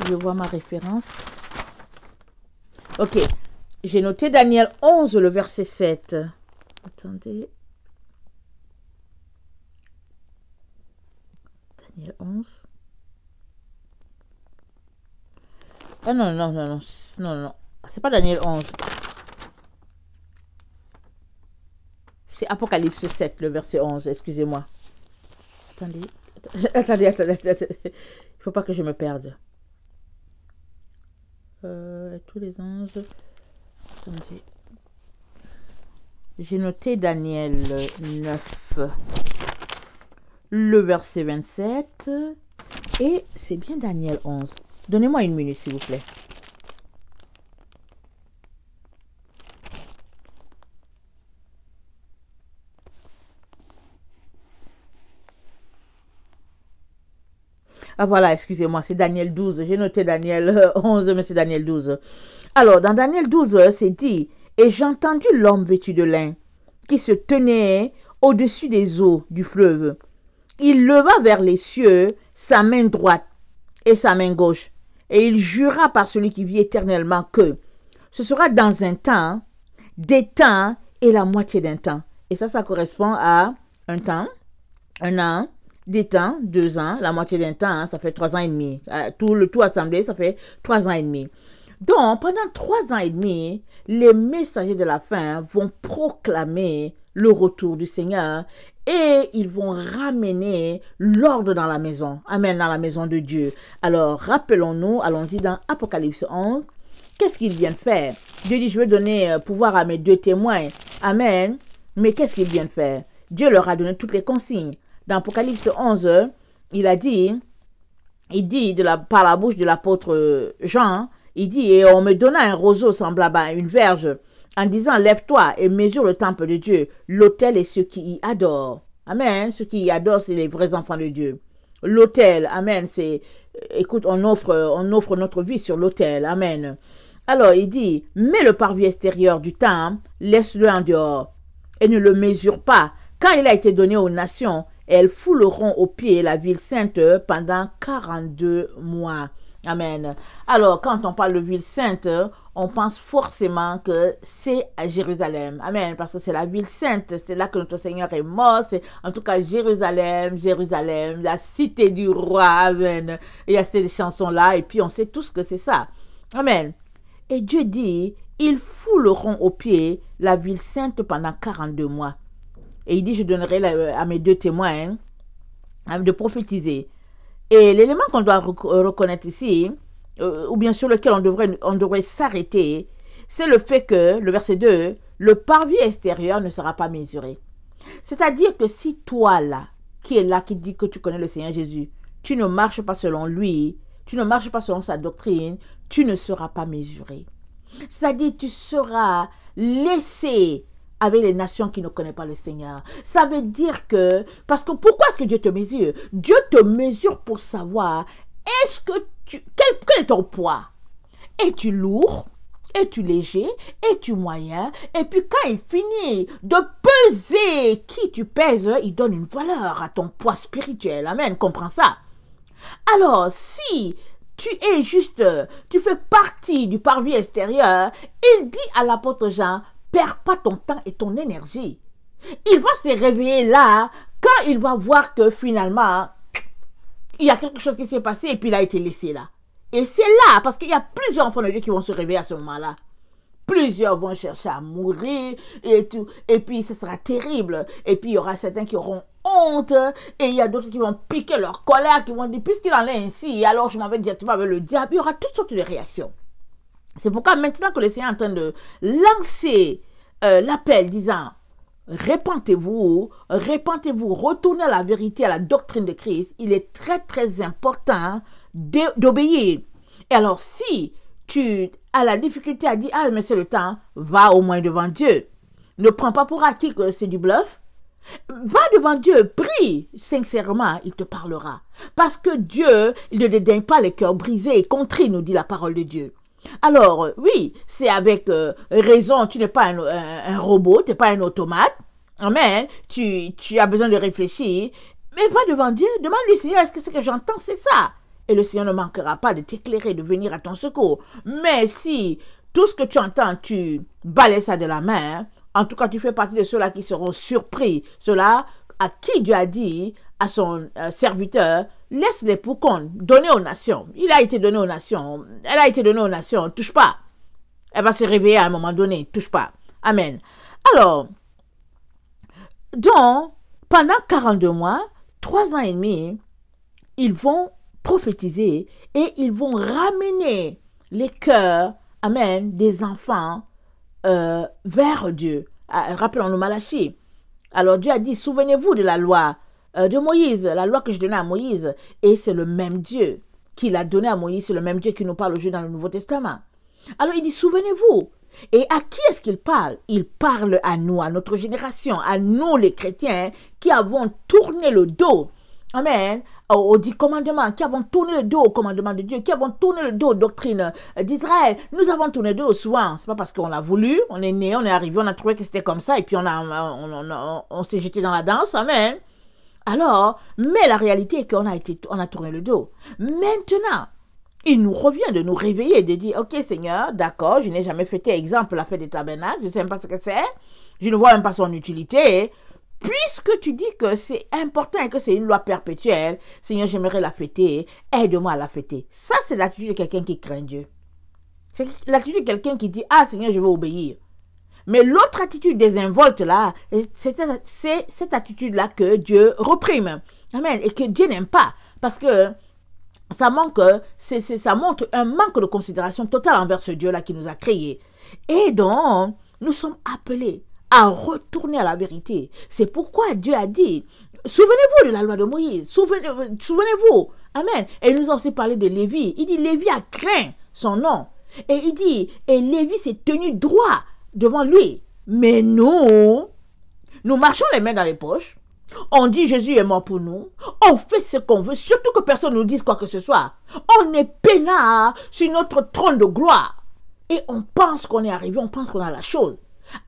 Je vois ma référence. Ok, j'ai noté Daniel 11, le verset 7. Attendez. Daniel 11. Ah non. C'est pas Daniel 11. C'est Apocalypse 7, le verset 11, excusez-moi. Attendez. Il faut pas que je me perde. Tous les anges. Attendez. J'ai noté Daniel 9, le verset 27. Et c'est bien Daniel 11. Donnez-moi une minute, s'il vous plaît. Ah voilà, excusez-moi, c'est Daniel 12. J'ai noté Daniel 11, mais c'est Daniel 12. Alors, dans Daniel 12, c'est dit, « Et j'ai entendu l'homme vêtu de lin, qui se tenait au-dessus des eaux du fleuve. Il leva vers les cieux sa main droite et sa main gauche, et il jura par celui qui vit éternellement que ce sera dans un temps, des temps et la moitié d'un temps. » Et ça correspond à un temps, un an, des temps, 2 ans, la moitié d'un temps, hein, ça fait 3 ans et demi. Tout assemblé, ça fait 3 ans et demi. Donc, pendant 3 ans et demi, les messagers de la fin vont proclamer le retour du Seigneur et ils vont ramener l'ordre dans la maison. Amen, dans la maison de Dieu. Alors, rappelons-nous, allons-y dans Apocalypse 11. Qu'est-ce qu'ils viennent faire? Dieu dit, je vais donner pouvoir à mes 2 témoins. Amen. Mais qu'est-ce qu'ils viennent faire? Dieu leur a donné toutes les consignes. Dans Apocalypse 11, il dit par la bouche de l'apôtre Jean, il dit, et on me donna un roseau semblable à une verge, en disant, lève-toi et mesure le temple de Dieu, l'autel et ceux qui y adorent. Amen. Ceux qui y adorent, c'est les vrais enfants de Dieu. L'autel, amen, c'est, écoute, on offre notre vie sur l'autel, amen. Alors, il dit, mets le parvis extérieur du temple, laisse-le en dehors, et ne le mesure pas, car il a été donné aux nations, et elles fouleront aux pieds la ville sainte pendant 42 mois. Amen. Alors, quand on parle de ville sainte, on pense forcément que c'est à Jérusalem. Amen. Parce que c'est la ville sainte. C'est là que notre Seigneur est mort. C'est en tout cas Jérusalem, Jérusalem, la cité du roi. Amen. Il y a ces chansons-là et puis on sait tous que c'est ça. Amen. Et Dieu dit, ils fouleront aux pieds la ville sainte pendant 42 mois. Et il dit, je donnerai à mes 2 témoins de prophétiser. Et l'élément qu'on doit reconnaître ici, ou bien sur lequel on devrait s'arrêter, c'est le fait que, le verset 2, le parvis extérieur ne sera pas mesuré. C'est-à-dire que si toi là, qui est là, qui dit que tu connais le Seigneur Jésus, tu ne marches pas selon lui, tu ne marches pas selon sa doctrine, tu ne seras pas mesuré. C'est-à-dire tu seras laissé avec les nations qui ne connaissent pas le Seigneur. Ça veut dire que, parce que pourquoi est-ce que Dieu te mesure? Dieu te mesure pour savoir, est-ce que quel est ton poids? Es-tu lourd? Es-tu léger? Es-tu moyen? Et puis quand il finit de peser qui tu pèses, il donne une valeur à ton poids spirituel. Amen, comprends ça? Alors, si tu es juste, tu fais partie du parvis extérieur, il dit à l'apôtre Jean, perds pas ton temps et ton énergie. Il va se réveiller là, quand il va voir que finalement, il y a quelque chose qui s'est passé et puis il a été laissé là. Et c'est là, parce qu'il y a plusieurs enfants de Dieu qui vont se réveiller à ce moment-là. Plusieurs vont chercher à mourir et tout. Et puis, ce sera terrible. Et puis, il y aura certains qui auront honte. Et il y a d'autres qui vont piquer leur colère, qui vont dire, puisqu'il en est ainsi, alors je m'en vais directement avec le diable. Il y aura toutes sortes de réactions. C'est pourquoi maintenant que le Seigneur est en train de lancer l'appel disant, répentez-vous, retournez à la vérité, à la doctrine de Christ, il est très très important d'obéir. Et alors si tu as la difficulté à dire, ah mais c'est le temps, va au moins devant Dieu. Ne prends pas pour acquis que c'est du bluff. Va devant Dieu, prie sincèrement, il te parlera. Parce que Dieu, il ne dédaigne pas les cœurs brisés et contrits, nous dit la parole de Dieu. Alors, oui, c'est avec raison, tu n'es pas un robot, tu n'es pas un automate. Amen. Tu as besoin de réfléchir. Mais va devant Dieu, demande-lui, Seigneur, est-ce que ce que j'entends, c'est ça? Et le Seigneur ne manquera pas de t'éclairer, de venir à ton secours. Mais si tout ce que tu entends, tu balayes ça de la main, en tout cas, tu fais partie de ceux-là qui seront surpris, ceux-là à qui Dieu a dit, à son serviteur, laisse-les pour compte, donner aux nations. Il a été donné aux nations, elle a été donnée aux nations, touche pas. Elle va se réveiller à un moment donné, touche pas. Amen. Alors, donc, pendant 42 mois, 3 ans et demi, ils vont prophétiser et ils vont ramener les cœurs, amen, des enfants vers Dieu. Rappelons-nous Malachie. Alors Dieu a dit, souvenez-vous de la loi de Moïse, la loi que je donnais à Moïse. Et c'est le même Dieu qui l'a donné à Moïse, c'est le même Dieu qui nous parle aujourd'hui dans le Nouveau Testament. Alors il dit, souvenez-vous. Et à qui est-ce qu'il parle? Il parle à nous, à notre génération, à nous les chrétiens qui avons tourné le dos. Amen. Aux 10 commandements, qui avons tourné le dos aux commandements de Dieu, qui avons tourné le dos aux doctrines d'Israël. Nous avons tourné le dos souvent. C'est pas parce qu'on l'a voulu, on est né, on est arrivé, on a trouvé que c'était comme ça, et puis on s'est jeté dans la danse. Amen. Alors, mais la réalité est qu'on a tourné le dos. Maintenant, il nous revient de nous réveiller, de dire, ok Seigneur, d'accord, je n'ai jamais fêté, exemple, la fête des tabernacles, je ne sais même pas ce que c'est, je ne vois même pas son utilité. Puisque tu dis que c'est important et que c'est une loi perpétuelle, Seigneur, j'aimerais la fêter, aide-moi à la fêter. Ça, c'est l'attitude de quelqu'un qui craint Dieu. C'est l'attitude de quelqu'un qui dit, ah Seigneur, je vais obéir. Mais l'autre attitude désinvolte là, c'est cette attitude-là que Dieu reprime. Amen. Et que Dieu n'aime pas. Parce que ça montre un manque de considération totale envers ce Dieu-là qui nous a créés. Et donc, nous sommes appelés à retourner à la vérité. C'est pourquoi Dieu a dit, souvenez-vous de la loi de Moïse, souvenez-vous. Amen. Et il nous a aussi parlé de Lévi. Il dit, Lévi a craint son nom. Et il dit, et Lévi s'est tenu droit devant lui. Mais nous marchons les mains dans les poches. On dit Jésus est mort pour nous. On fait ce qu'on veut, surtout que personne ne nous dise quoi que ce soit. On est peinard sur notre trône de gloire. Et on pense qu'on est arrivé, on pense qu'on a la chose.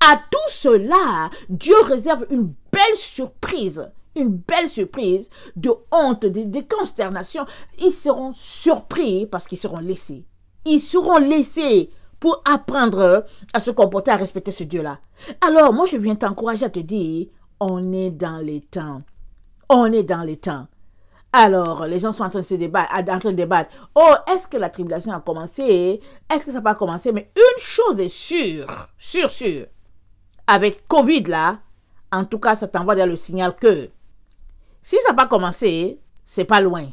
À tout cela, Dieu réserve une belle surprise de honte, de consternation. Ils seront surpris parce qu'ils seront laissés. Ils seront laissés pour apprendre à se comporter, à respecter ce Dieu-là. Alors, moi, je viens t'encourager à te dire, on est dans les temps. On est dans les temps. Alors, les gens sont en train de débattre. Oh, est-ce que la tribulation a commencé? Est-ce que ça n'a pas commencé? Mais une chose est sûre. Avec Covid, là, en tout cas, ça t'envoie dans le signal que si ça n'a pas commencé, c'est pas loin.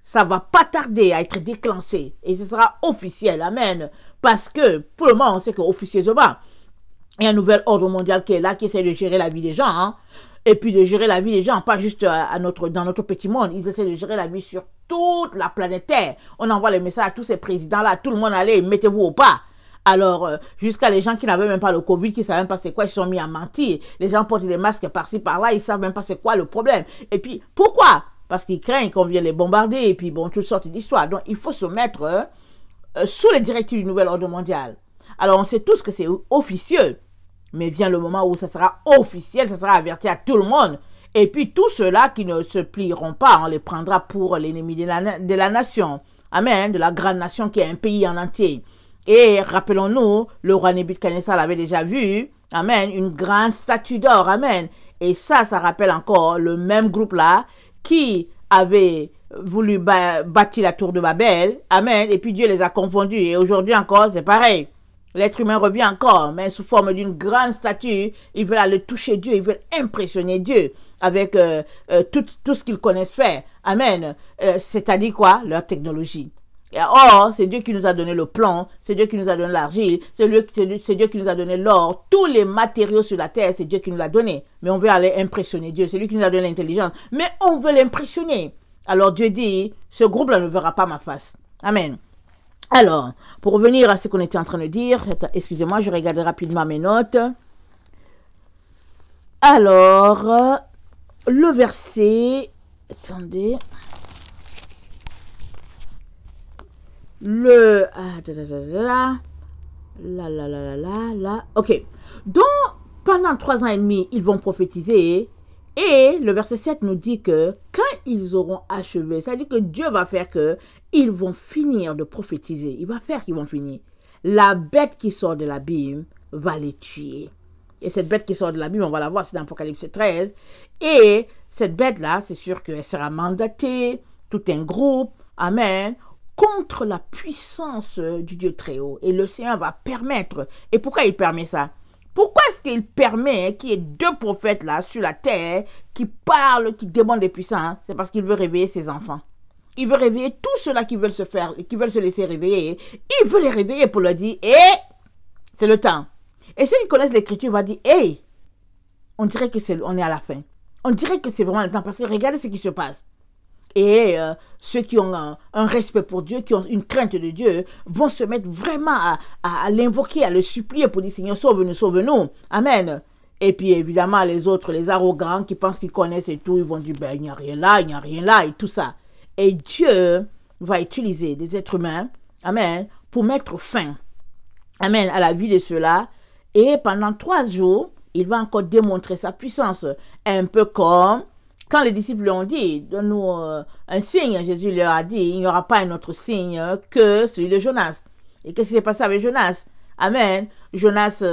Ça va pas tarder à être déclenché. Et ce sera officiel. Amen. Parce que, pour le moment, on sait qu'officieusement, il y a un nouvel ordre mondial qui est là, qui essaie de gérer la vie des gens. Hein. Et puis de gérer la vie des gens, pas juste dans notre petit monde. Ils essaient de gérer la vie sur toute la planète Terre. On envoie les messages à tous ces présidents-là. Tout le monde, allez, mettez-vous au pas. Alors, jusqu'à les gens qui n'avaient même pas le Covid, qui ne savaient même pas c'est quoi, ils se sont mis à mentir. Les gens portent des masques par-ci, par-là, ils ne savent même pas c'est quoi le problème. Et puis, pourquoi? Parce qu'ils craignent qu'on vienne les bombarder, et puis bon, toutes sortes d'histoires. Donc, il faut se mettre sous les directives du nouvel ordre mondial. Alors, on sait tous que c'est officieux. Mais vient le moment où ça sera officiel, ça sera averti à tout le monde. Et puis tous ceux-là qui ne se plieront pas, on les prendra pour l'ennemi de la nation. Amen, de la grande nation qui est un pays en entier. Et rappelons-nous, le roi Nebuchadnezzar l'avait déjà vu. Amen, une grande statue d'or. Amen. Et ça rappelle encore le même groupe-là qui avait voulu bâtir la tour de Babel. Amen. Et puis Dieu les a confondus. Et aujourd'hui encore, c'est pareil. L'être humain revient encore, mais sous forme d'une grande statue. Ils veulent aller toucher Dieu, ils veulent impressionner Dieu avec tout ce qu'ils connaissent faire. Amen. C'est-à-dire quoi? Leur technologie. Or, c'est Dieu qui nous a donné le plomb, c'est Dieu qui nous a donné l'argile, c'est Dieu qui nous a donné l'or. Tous les matériaux sur la terre, c'est Dieu qui nous l'a donné. Mais on veut aller impressionner Dieu. C'est lui qui nous a donné l'intelligence. Mais on veut l'impressionner. Alors Dieu dit, ce groupe-là ne verra pas ma face. Amen. Alors, pour revenir à ce qu'on était en train de dire, excusez-moi, je regarde rapidement mes notes. Alors, le verset, attendez, ok. Donc, pendant 3 ans et demi, ils vont prophétiser. Et le verset 7 nous dit que quand ils auront achevé, ça veut dire que Dieu va faire que ils vont finir de prophétiser. Il va faire qu'ils vont finir. La bête qui sort de l'abîme va les tuer. Et cette bête qui sort de l'abîme, on va la voir, c'est dans Apocalypse 13. Et cette bête-là, c'est sûr qu'elle sera mandatée, tout un groupe, amen, contre la puissance du Dieu très haut. Et le Seigneur va permettre. Et pourquoi il permet ça? Pourquoi est-ce qu'il permet qu'il y ait 2 prophètes là sur la terre qui parlent, qui demandent des puissants? C'est parce qu'il veut réveiller ses enfants. Il veut réveiller tous ceux-là qui veulent se laisser réveiller. Il veut les réveiller pour leur dire, c'est le temps. Et ceux qui connaissent l'écriture vont dire, on dirait que on est à la fin. On dirait que c'est vraiment le temps parce que regardez ce qui se passe. Et ceux qui ont un respect pour Dieu, qui ont une crainte de Dieu, vont se mettre vraiment à l'invoquer, à le supplier pour dire, Seigneur, sauve-nous, sauve-nous. Amen. Et puis évidemment, les autres, les arrogants qui pensent qu'ils connaissent et tout, ils vont dire, il n'y a rien là, il n'y a rien là, et tout ça. Et Dieu va utiliser des êtres humains, amen, pour mettre fin, amen, à la vie de ceux-là. Et pendant 3 jours, il va encore démontrer sa puissance. Un peu comme quand les disciples ont dit, donne-nous un signe, Jésus leur a dit, il n'y aura pas un autre signe que celui de Jonas. Et qu'est-ce qui s'est passé avec Jonas? Amen. Jonas,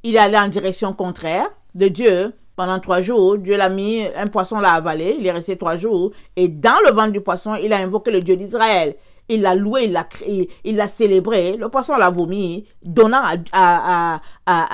il est allé en direction contraire de Dieu. Pendant 3 jours, Dieu l'a mis, un poisson l'a avalé, il est resté 3 jours. Et dans le ventre du poisson, il a invoqué le Dieu d'Israël. il l'a loué, il l'a célébré. Le poisson l'a vomi, donnant à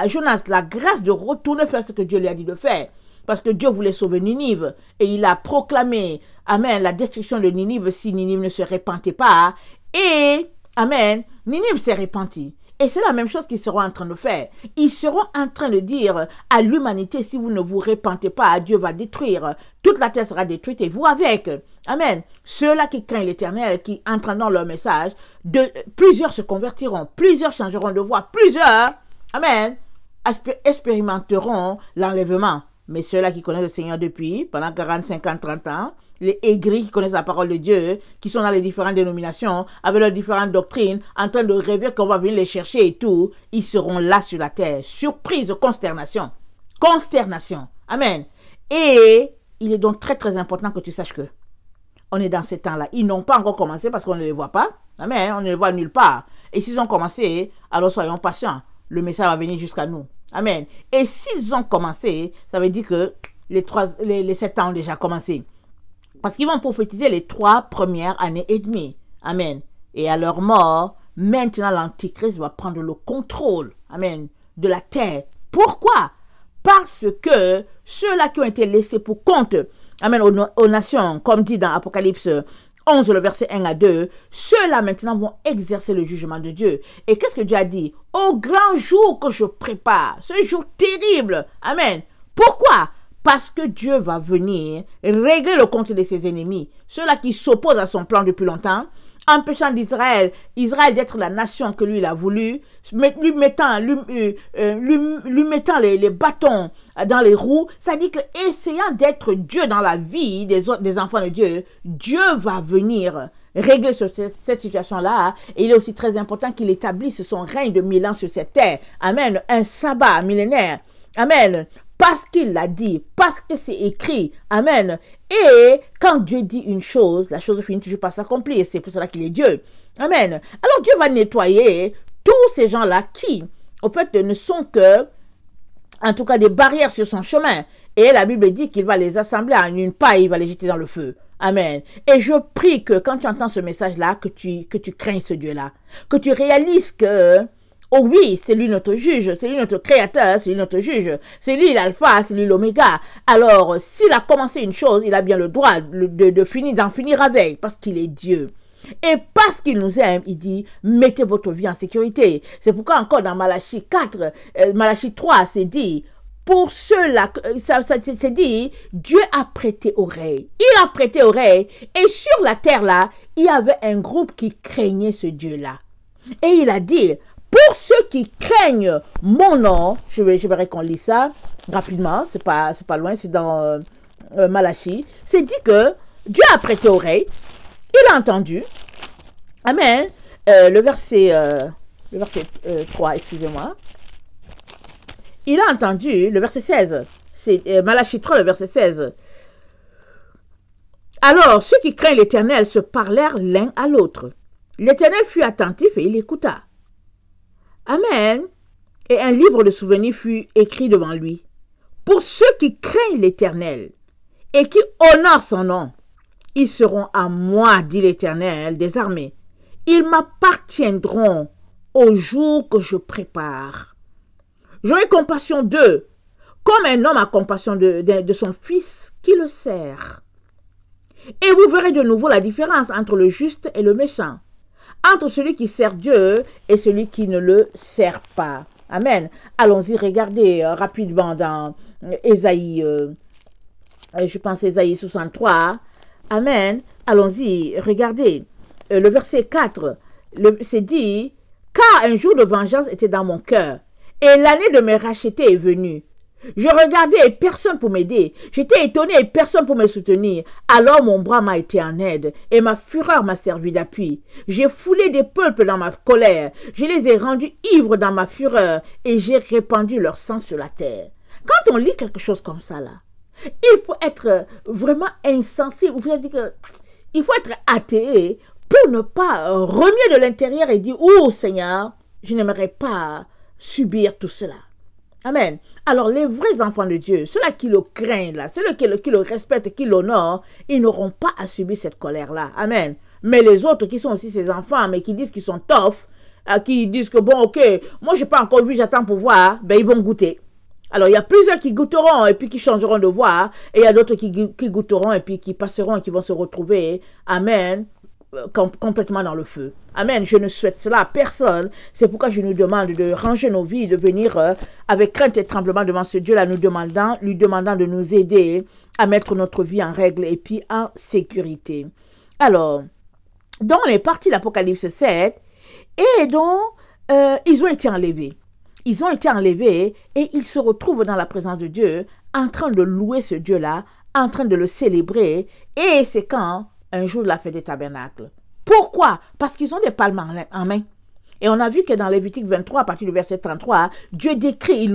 Jonas la grâce de retourner faire ce que Dieu lui a dit de faire. Parce que Dieu voulait sauver Ninive. Et il a proclamé, amen, la destruction de Ninive si Ninive ne se repentait pas. Et, amen, Ninive s'est repentie. Et c'est la même chose qu'ils seront en train de faire. Ils seront en train de dire à l'humanité, si vous ne vous repentez pas, Dieu va détruire. Toute la terre sera détruite et vous avec. Amen. Ceux-là qui craignent l'Éternel, qui entendront leur message, plusieurs se convertiront, plusieurs changeront de voie, plusieurs, amen, expérimenteront l'enlèvement. Mais ceux-là qui connaissent le Seigneur depuis, pendant 40, 50, 30 ans, les aigris qui connaissent la parole de Dieu, qui sont dans les différentes dénominations, avec leurs différentes doctrines, en train de rêver qu'on va venir les chercher et tout, ils seront là sur la terre. Surprise, consternation. Consternation. Amen. Et il est donc très très important que tu saches que on est dans ces temps-là. Ils n'ont pas encore commencé parce qu'on ne les voit pas. Amen. On ne les voit nulle part. Et s'ils ont commencé, alors soyons patients. Le message va venir jusqu'à nous. Amen. Et s'ils ont commencé, ça veut dire que les 7 ans ont déjà commencé. Parce qu'ils vont prophétiser les 3 premières années et demie. Amen. Et à leur mort, maintenant l'Antichrist va prendre le contrôle, amen, de la terre. Pourquoi? Parce que ceux-là qui ont été laissés pour compte, amen, aux nations, comme dit dans Apocalypse 11, le verset 1 à 2, ceux-là maintenant vont exercer le jugement de Dieu. Et qu'est-ce que Dieu a dit? Au grand jour que je prépare, ce jour terrible, amen. Pourquoi? Parce que Dieu va venir régler le compte de ses ennemis, ceux-là qui s'opposent à son plan depuis longtemps, empêchant Israël d'être la nation que lui il a voulu, lui mettant les bâtons dans les roues. Ça dit que essayant d'être Dieu dans la vie des enfants de Dieu, Dieu va venir régler cette situation-là. Et il est aussi très important qu'il établisse son règne de 1000 ans sur cette terre. Amen. Un sabbat millénaire. Amen. Parce qu'il l'a dit, parce que c'est écrit. Amen. Et quand Dieu dit une chose, la chose finit toujours par s'accomplir. C'est pour cela qu'il est Dieu. Amen. Alors Dieu va nettoyer tous ces gens-là qui, au fait, ne sont que, en tout cas, des barrières sur son chemin. Et la Bible dit qu'il va les assembler en une paille, il va les jeter dans le feu. Amen. Et je prie que quand tu entends ce message-là, que tu craignes ce Dieu-là. Que tu réalises que oh oui, c'est lui notre juge, c'est lui notre créateur, c'est lui notre juge, c'est lui l'alpha, c'est lui l'oméga. Alors, s'il a commencé une chose, il a bien le droit d'en finir avec, parce qu'il est Dieu. Et parce qu'il nous aime, il dit, mettez votre vie en sécurité. C'est pourquoi encore dans Malachie 4, Malachie 3, c'est dit, pour ceux-là, c'est dit, Dieu a prêté oreille. Il a prêté oreille. Et sur la terre là, il y avait un groupe qui craignait ce Dieu-là. Et il a dit, pour ceux qui craignent mon nom, je verrai qu'on lit ça rapidement, c'est pas loin, c'est dans Malachie. C'est dit que Dieu a prêté oreille, il a entendu. Amen. Le verset 3, excusez-moi. Il a entendu, le verset 16. C'est Malachie 3, le verset 16. Alors, ceux qui craignent l'Éternel se parlèrent l'un à l'autre. L'Éternel fut attentif et il écouta. Amen. Et un livre de souvenirs fut écrit devant lui. Pour ceux qui craignent l'Éternel et qui honorent son nom, ils seront à moi, dit l'Éternel des armées. Ils m'appartiendront au jour que je prépare. J'aurai compassion d'eux, comme un homme a compassion de son fils qui le sert. Et vous verrez de nouveau la différence entre le juste et le méchant, entre celui qui sert Dieu et celui qui ne le sert pas. Amen. Allons-y, regardez rapidement dans Ésaïe, je pense Ésaïe 63. Amen. Allons-y, regardez. Le verset 4, c'est dit, « Car un jour de vengeance était dans mon cœur, et l'année de me racheter est venue. Je regardais et personne pour m'aider. J'étais étonné et personne pour me soutenir. Alors mon bras m'a été en aide et ma fureur m'a servi d'appui. J'ai foulé des peuples dans ma colère. Je les ai rendus ivres dans ma fureur et j'ai répandu leur sang sur la terre. » Quand on lit quelque chose comme ça là, il faut être vraiment insensible. Il faut être athée pour ne pas remuer de l'intérieur et dire « Oh Seigneur, je n'aimerais pas subir tout cela. » Amen. Alors, les vrais enfants de Dieu, ceux-là qui le craignent, là, ceux-là qui le respectent, qui l'honorent, ils n'auront pas à subir cette colère-là. Amen. Mais les autres qui sont aussi ses enfants, mais qui disent qu'ils sont tough, qui disent que bon, ok, moi je n'ai pas encore vu, j'attends pour voir, ben ils vont goûter. Alors il y a plusieurs qui goûteront et puis qui changeront de voix, et il y a d'autres qui goûteront et puis qui passeront et qui vont se retrouver, amen, complètement dans le feu. Amen. Je ne souhaite cela à personne. C'est pourquoi je nous demande de ranger nos vies, de venir avec crainte et tremblement devant ce Dieu-là, lui demandant de nous aider à mettre notre vie en règle et puis en sécurité. Alors, donc on est parti d'Apocalypse 7 et donc ils ont été enlevés. Ils ont été enlevés et ils se retrouvent dans la présence de Dieu en train de louer ce Dieu-là, en train de le célébrer. Et c'est quand un jour de la fête des tabernacles. Pourquoi? Parce qu'ils ont des palmes en main. Et on a vu que dans Lévitique 23, à partir du verset 33, Dieu décrit,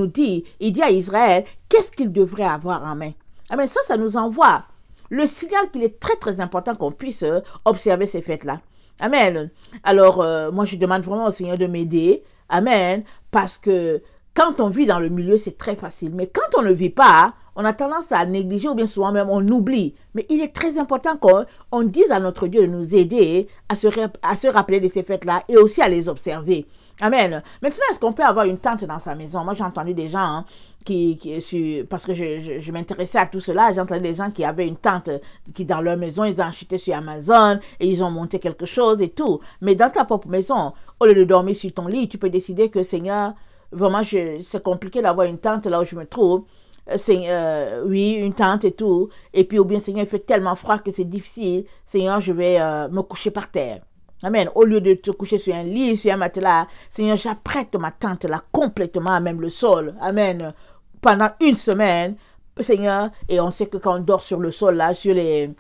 il dit à Israël, qu'est-ce qu'il devrait avoir en main? Amen. Ça nous envoie le signal qu'il est très très important qu'on puisse observer ces fêtes-là. Amen. Alors, moi je demande vraiment au Seigneur de m'aider. Amen. Parce que quand on vit dans le milieu, c'est très facile. Mais quand on ne vit pas, on a tendance à négliger ou bien souvent même on oublie. Mais il est très important qu'on dise à notre Dieu de nous aider à se rappeler de ces fêtes-là et aussi à les observer. Amen. Maintenant, est-ce qu'on peut avoir une tente dans sa maison? Moi, j'ai entendu des gens parce que je m'intéressais à tout cela, j'ai entendu des gens qui avaient une tente qui dans leur maison, ils ont acheté sur Amazon et ils ont monté quelque chose et tout. Mais dans ta propre maison, au lieu de dormir sur ton lit, tu peux décider que Seigneur, vraiment, c'est compliqué d'avoir une tente là où je me trouve. Oui, une tente et tout. Et puis, ou bien, Seigneur, il fait tellement froid que c'est difficile. Seigneur, je vais me coucher par terre. Amen. Au lieu de te coucher sur un lit, sur un matelas, Seigneur, j'apprête ma tente là complètement, même le sol. Amen. Pendant une semaine, Seigneur, et on sait que quand on dort sur le sol là, sur les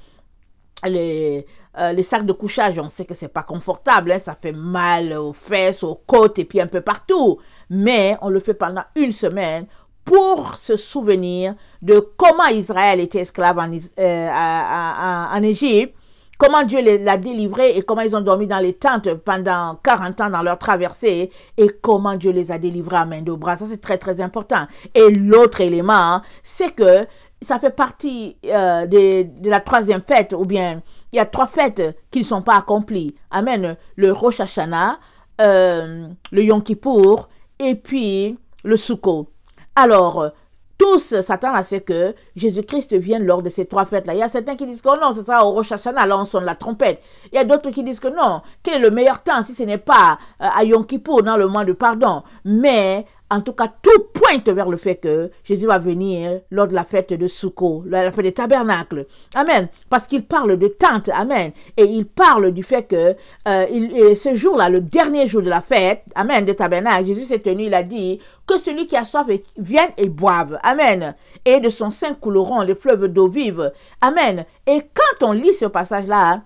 sacs de couchage, on sait que c'est pas confortable, hein, ça fait mal aux fesses, aux côtes et puis un peu partout. Mais on le fait pendant une semaine pour se souvenir de comment Israël était esclave en Égypte, comment Dieu l'a délivré et comment ils ont dormi dans les tentes pendant 40 ans dans leur traversée et comment Dieu les a délivrés à main de bras. Ça, c'est très, très important. Et l'autre élément, c'est que ça fait partie de la troisième fête, ou bien il y a 3 fêtes qui ne sont pas accomplies. Amen. Le Rosh Hashanah, le Yom Kippour et puis le Sukkot. Alors, tous s'attendent à ce que Jésus-Christ vienne lors de ces 3 fêtes-là. Il y a certains qui disent que non, ce sera au Rosh Hashanah, là on sonne la trompette. Il y a d'autres qui disent que non, quel est le meilleur temps si ce n'est pas à Yom Kippour, dans le mois de pardon. Mais, en tout cas, tout pointe vers le fait que Jésus va venir lors de la fête de Sukkot, la fête des tabernacles. Amen. Parce qu'il parle de tente. Amen. Et il parle du fait que ce jour-là, le dernier jour de la fête, amen, des tabernacles, Jésus s'est tenu, il a dit que celui qui a soif vienne et boive. Amen. Et de son sein couleront des fleuves d'eau vive. Amen. Et quand on lit ce passage-là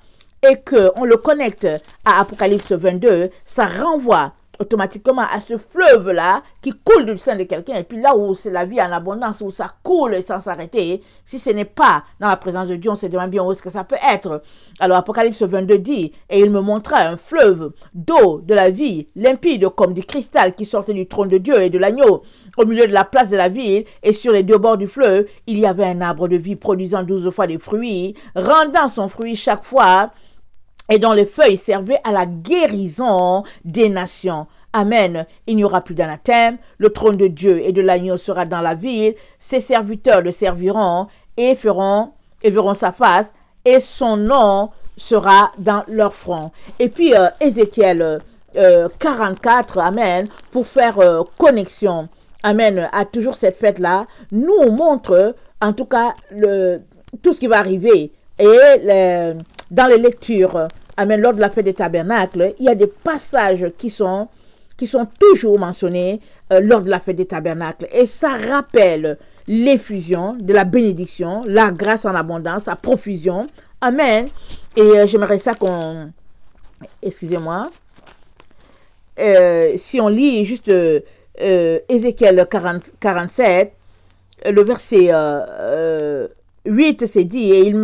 et qu'on le connecte à Apocalypse 22, ça renvoie automatiquement à ce fleuve-là qui coule du sein de quelqu'un. Et puis là où c'est la vie en abondance, où ça coule sans s'arrêter, si ce n'est pas dans la présence de Dieu, on se demande bien où est-ce que ça peut être. Alors Apocalypse 22 dit, et il me montra un fleuve d'eau de la vie, limpide comme du cristal qui sortait du trône de Dieu et de l'agneau. Au milieu de la place de la ville et sur les 2 bords du fleuve, il y avait un arbre de vie produisant 12 fois des fruits, rendant son fruit chaque fois, et dont les feuilles servaient à la guérison des nations. Amen. Il n'y aura plus d'anathème. Le trône de Dieu et de l'agneau sera dans la ville. Ses serviteurs le serviront et verront sa face et son nom sera dans leur front. Et puis Ézéchiel 44, amen, pour faire connexion, amen, à toujours cette fête-là, nous montre en tout cas tout ce qui va arriver. Et dans les lectures, amen, lors de la fête des tabernacles, il y a des passages qui sont toujours mentionnés lors de la fête des tabernacles. Et ça rappelle l'effusion de la bénédiction, la grâce en abondance, la profusion. Amen. Et j'aimerais ça qu'on... Excusez-moi. Si on lit juste Ézéchiel 47, le verset 8, c'est dit, et il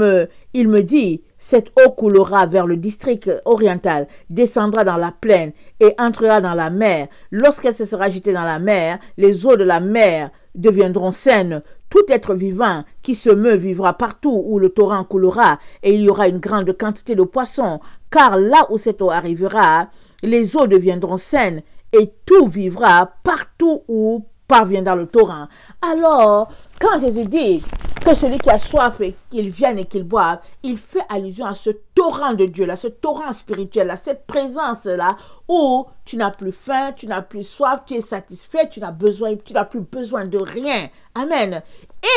me dit, cette eau coulera vers le district oriental, descendra dans la plaine et entrera dans la mer. Lorsqu'elle se sera jetée dans la mer, les eaux de la mer deviendront saines. Tout être vivant qui se meut vivra partout où le torrent coulera, et il y aura une grande quantité de poissons, car là où cette eau arrivera, les eaux deviendront saines, et tout vivra partout où parvient dans le torrent. Alors, quand Jésus dit que celui qui a soif et qu'il vienne et qu'il boive, il fait allusion à ce torrent de Dieu là, ce torrent spirituel là, cette présence là où tu n'as plus faim, tu n'as plus soif, tu es satisfait, tu n'as plus besoin de rien. Amen.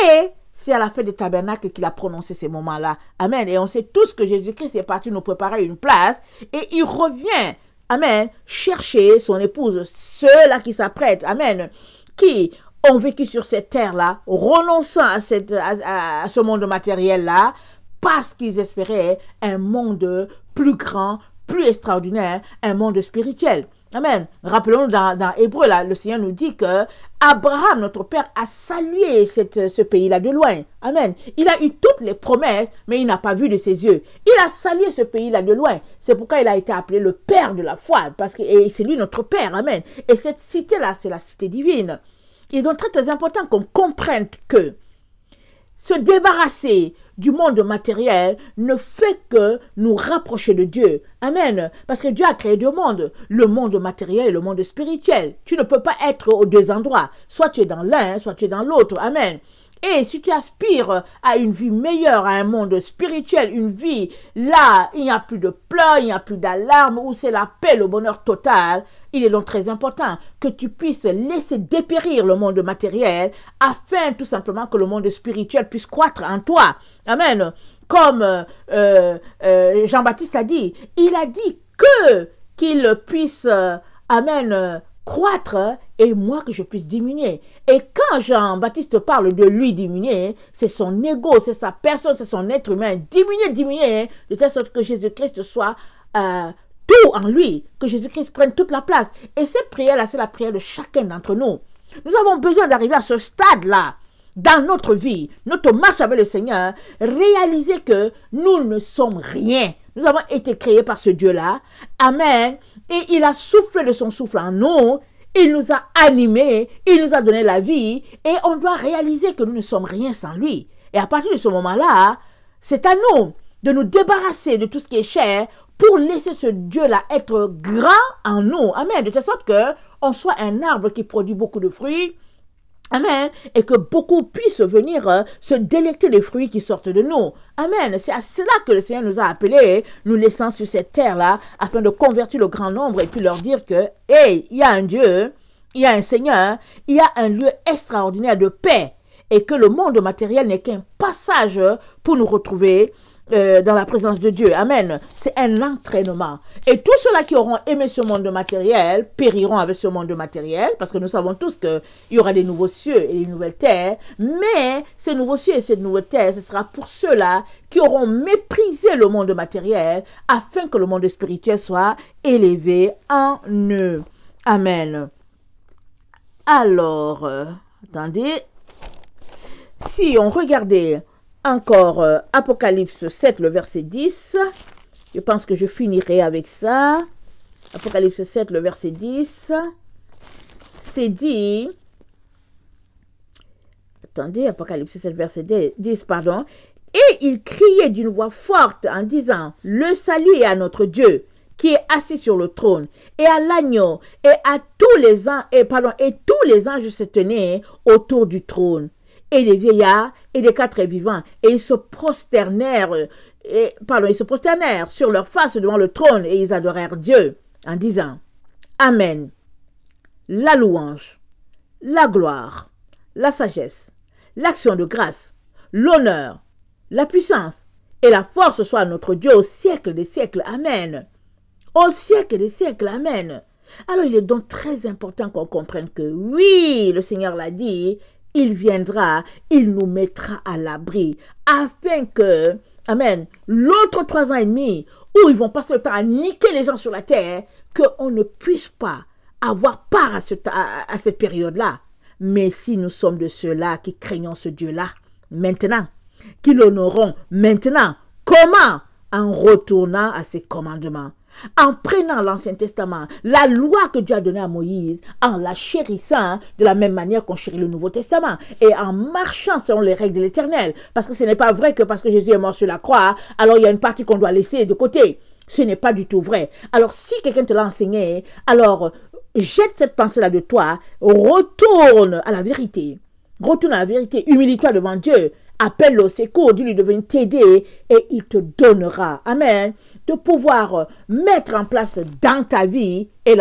Et c'est à la fin des tabernacles qu'il a prononcé ces moments-là. Amen. Et on sait tous que Jésus-Christ est parti nous préparer une place et il revient. Amen. Chercher son épouse, ceux-là qui s'apprêtent. Amen. Qui ont vécu sur cette terre-là, renonçant à ce monde matériel-là, parce qu'ils espéraient un monde plus grand, plus extraordinaire, un monde spirituel. Amen. Rappelons-nous dans Hébreu, là, le Seigneur nous dit que Abraham, notre père, a salué ce pays-là de loin. Amen. Il a eu toutes les promesses, mais il n'a pas vu de ses yeux. Il a salué ce pays-là de loin. C'est pourquoi il a été appelé le père de la foi, et c'est lui notre père. Amen. Et cette cité-là, c'est la cité divine. Il est donc très, très important qu'on comprenne que se débarrasser du monde matériel ne fait que nous rapprocher de Dieu. Amen. Parce que Dieu a créé deux mondes, le monde matériel et le monde spirituel. Tu ne peux pas être aux deux endroits. Soit tu es dans l'un, soit tu es dans l'autre. Amen. Et si tu aspires à une vie meilleure, à un monde spirituel, une vie là, il n'y a plus de pleurs, il n'y a plus d'alarmes, où c'est la paix, le bonheur total, il est donc très important que tu puisses laisser dépérir le monde matériel afin tout simplement que le monde spirituel puisse croître en toi. Amen. Comme Jean-Baptiste a dit, il a dit qu'il puisse, amen, croître et moi que je puisse diminuer. Et quand Jean-Baptiste parle de lui diminuer, c'est son ego, c'est sa personne, c'est son être humain. Diminuer, de telle sorte que Jésus-Christ soit tout en lui, que Jésus-Christ prenne toute la place. Et cette prière-là, c'est la prière de chacun d'entre nous. Nous avons besoin d'arriver à ce stade-là dans notre vie, notre marche avec le Seigneur, réaliser que nous ne sommes rien. Nous avons été créés par ce Dieu-là. Amen. Et il a soufflé de son souffle en nous. Il nous a animés. Il nous a donné la vie. Et on doit réaliser que nous ne sommes rien sans lui. Et à partir de ce moment-là, c'est à nous de nous débarrasser de tout ce qui est cher pour laisser ce Dieu-là être grand en nous. Amen. De telle sorte qu'on soit un arbre qui produit beaucoup de fruits. Amen. Et que beaucoup puissent venir se délecter des fruits qui sortent de nous. Amen. C'est à cela que le Seigneur nous a appelés, nous laissant sur cette terre-là, afin de convertir le grand nombre et puis leur dire que, hey, il y a un Dieu, il y a un Seigneur, il y a un lieu extraordinaire de paix et que le monde matériel n'est qu'un passage pour nous retrouver dans la présence de Dieu. Amen. C'est un entraînement. Et tous ceux-là qui auront aimé ce monde matériel périront avec ce monde matériel, parce que nous savons tous qu'il y aura des nouveaux cieux et des nouvelles terres. Mais ces nouveaux cieux et ces nouvelles terres, ce sera pour ceux-là qui auront méprisé le monde matériel, afin que le monde spirituel soit élevé en eux. Amen. Alors, attendez. Si on regardait encore Apocalypse 7, le verset 10. Je pense que je finirai avec ça. Apocalypse 7, le verset 10. C'est dit... Attendez, Apocalypse 7, verset 10, pardon. Et il criait d'une voix forte en disant, « Le salut est à notre Dieu, qui est assis sur le trône, et à l'agneau, et à tous les anges, et tous les anges se tenaient autour du trône. Et les vieillards et les quatre vivants, et ils se prosternèrent sur leur face devant le trône, et ils adorèrent Dieu en disant, Amen, la louange, la gloire, la sagesse, l'action de grâce, l'honneur, la puissance et la force soit à notre Dieu au siècle des siècles. Amen. Au siècle des siècles. Amen. Alors il est donc très important qu'on comprenne que oui, le Seigneur l'a dit, il viendra, il nous mettra à l'abri, afin que, amen, l'autre 3 ans et demi, où ils vont passer le temps à niquer les gens sur la terre, qu'on ne puisse pas avoir part à cette période-là. Mais si nous sommes de ceux-là qui craignons ce Dieu-là, maintenant, qui l'honorons maintenant, comment? en retournant à ses commandements, en prenant l'Ancien Testament, la loi que Dieu a donnée à Moïse, en la chérissant de la même manière qu'on chérit le Nouveau Testament, et en marchant selon les règles de l'Éternel. Parce que ce n'est pas vrai que parce que Jésus est mort sur la croix, alors il y a une partie qu'on doit laisser de côté. Ce n'est pas du tout vrai. Alors si quelqu'un te l'a enseigné, alors jette cette pensée-là de toi, retourne à la vérité. Retourne à la vérité, humilie-toi devant Dieu. Appelle-le au secours, dis-lui de venir t'aider et il te donnera, amen, de pouvoir mettre en place dans ta vie et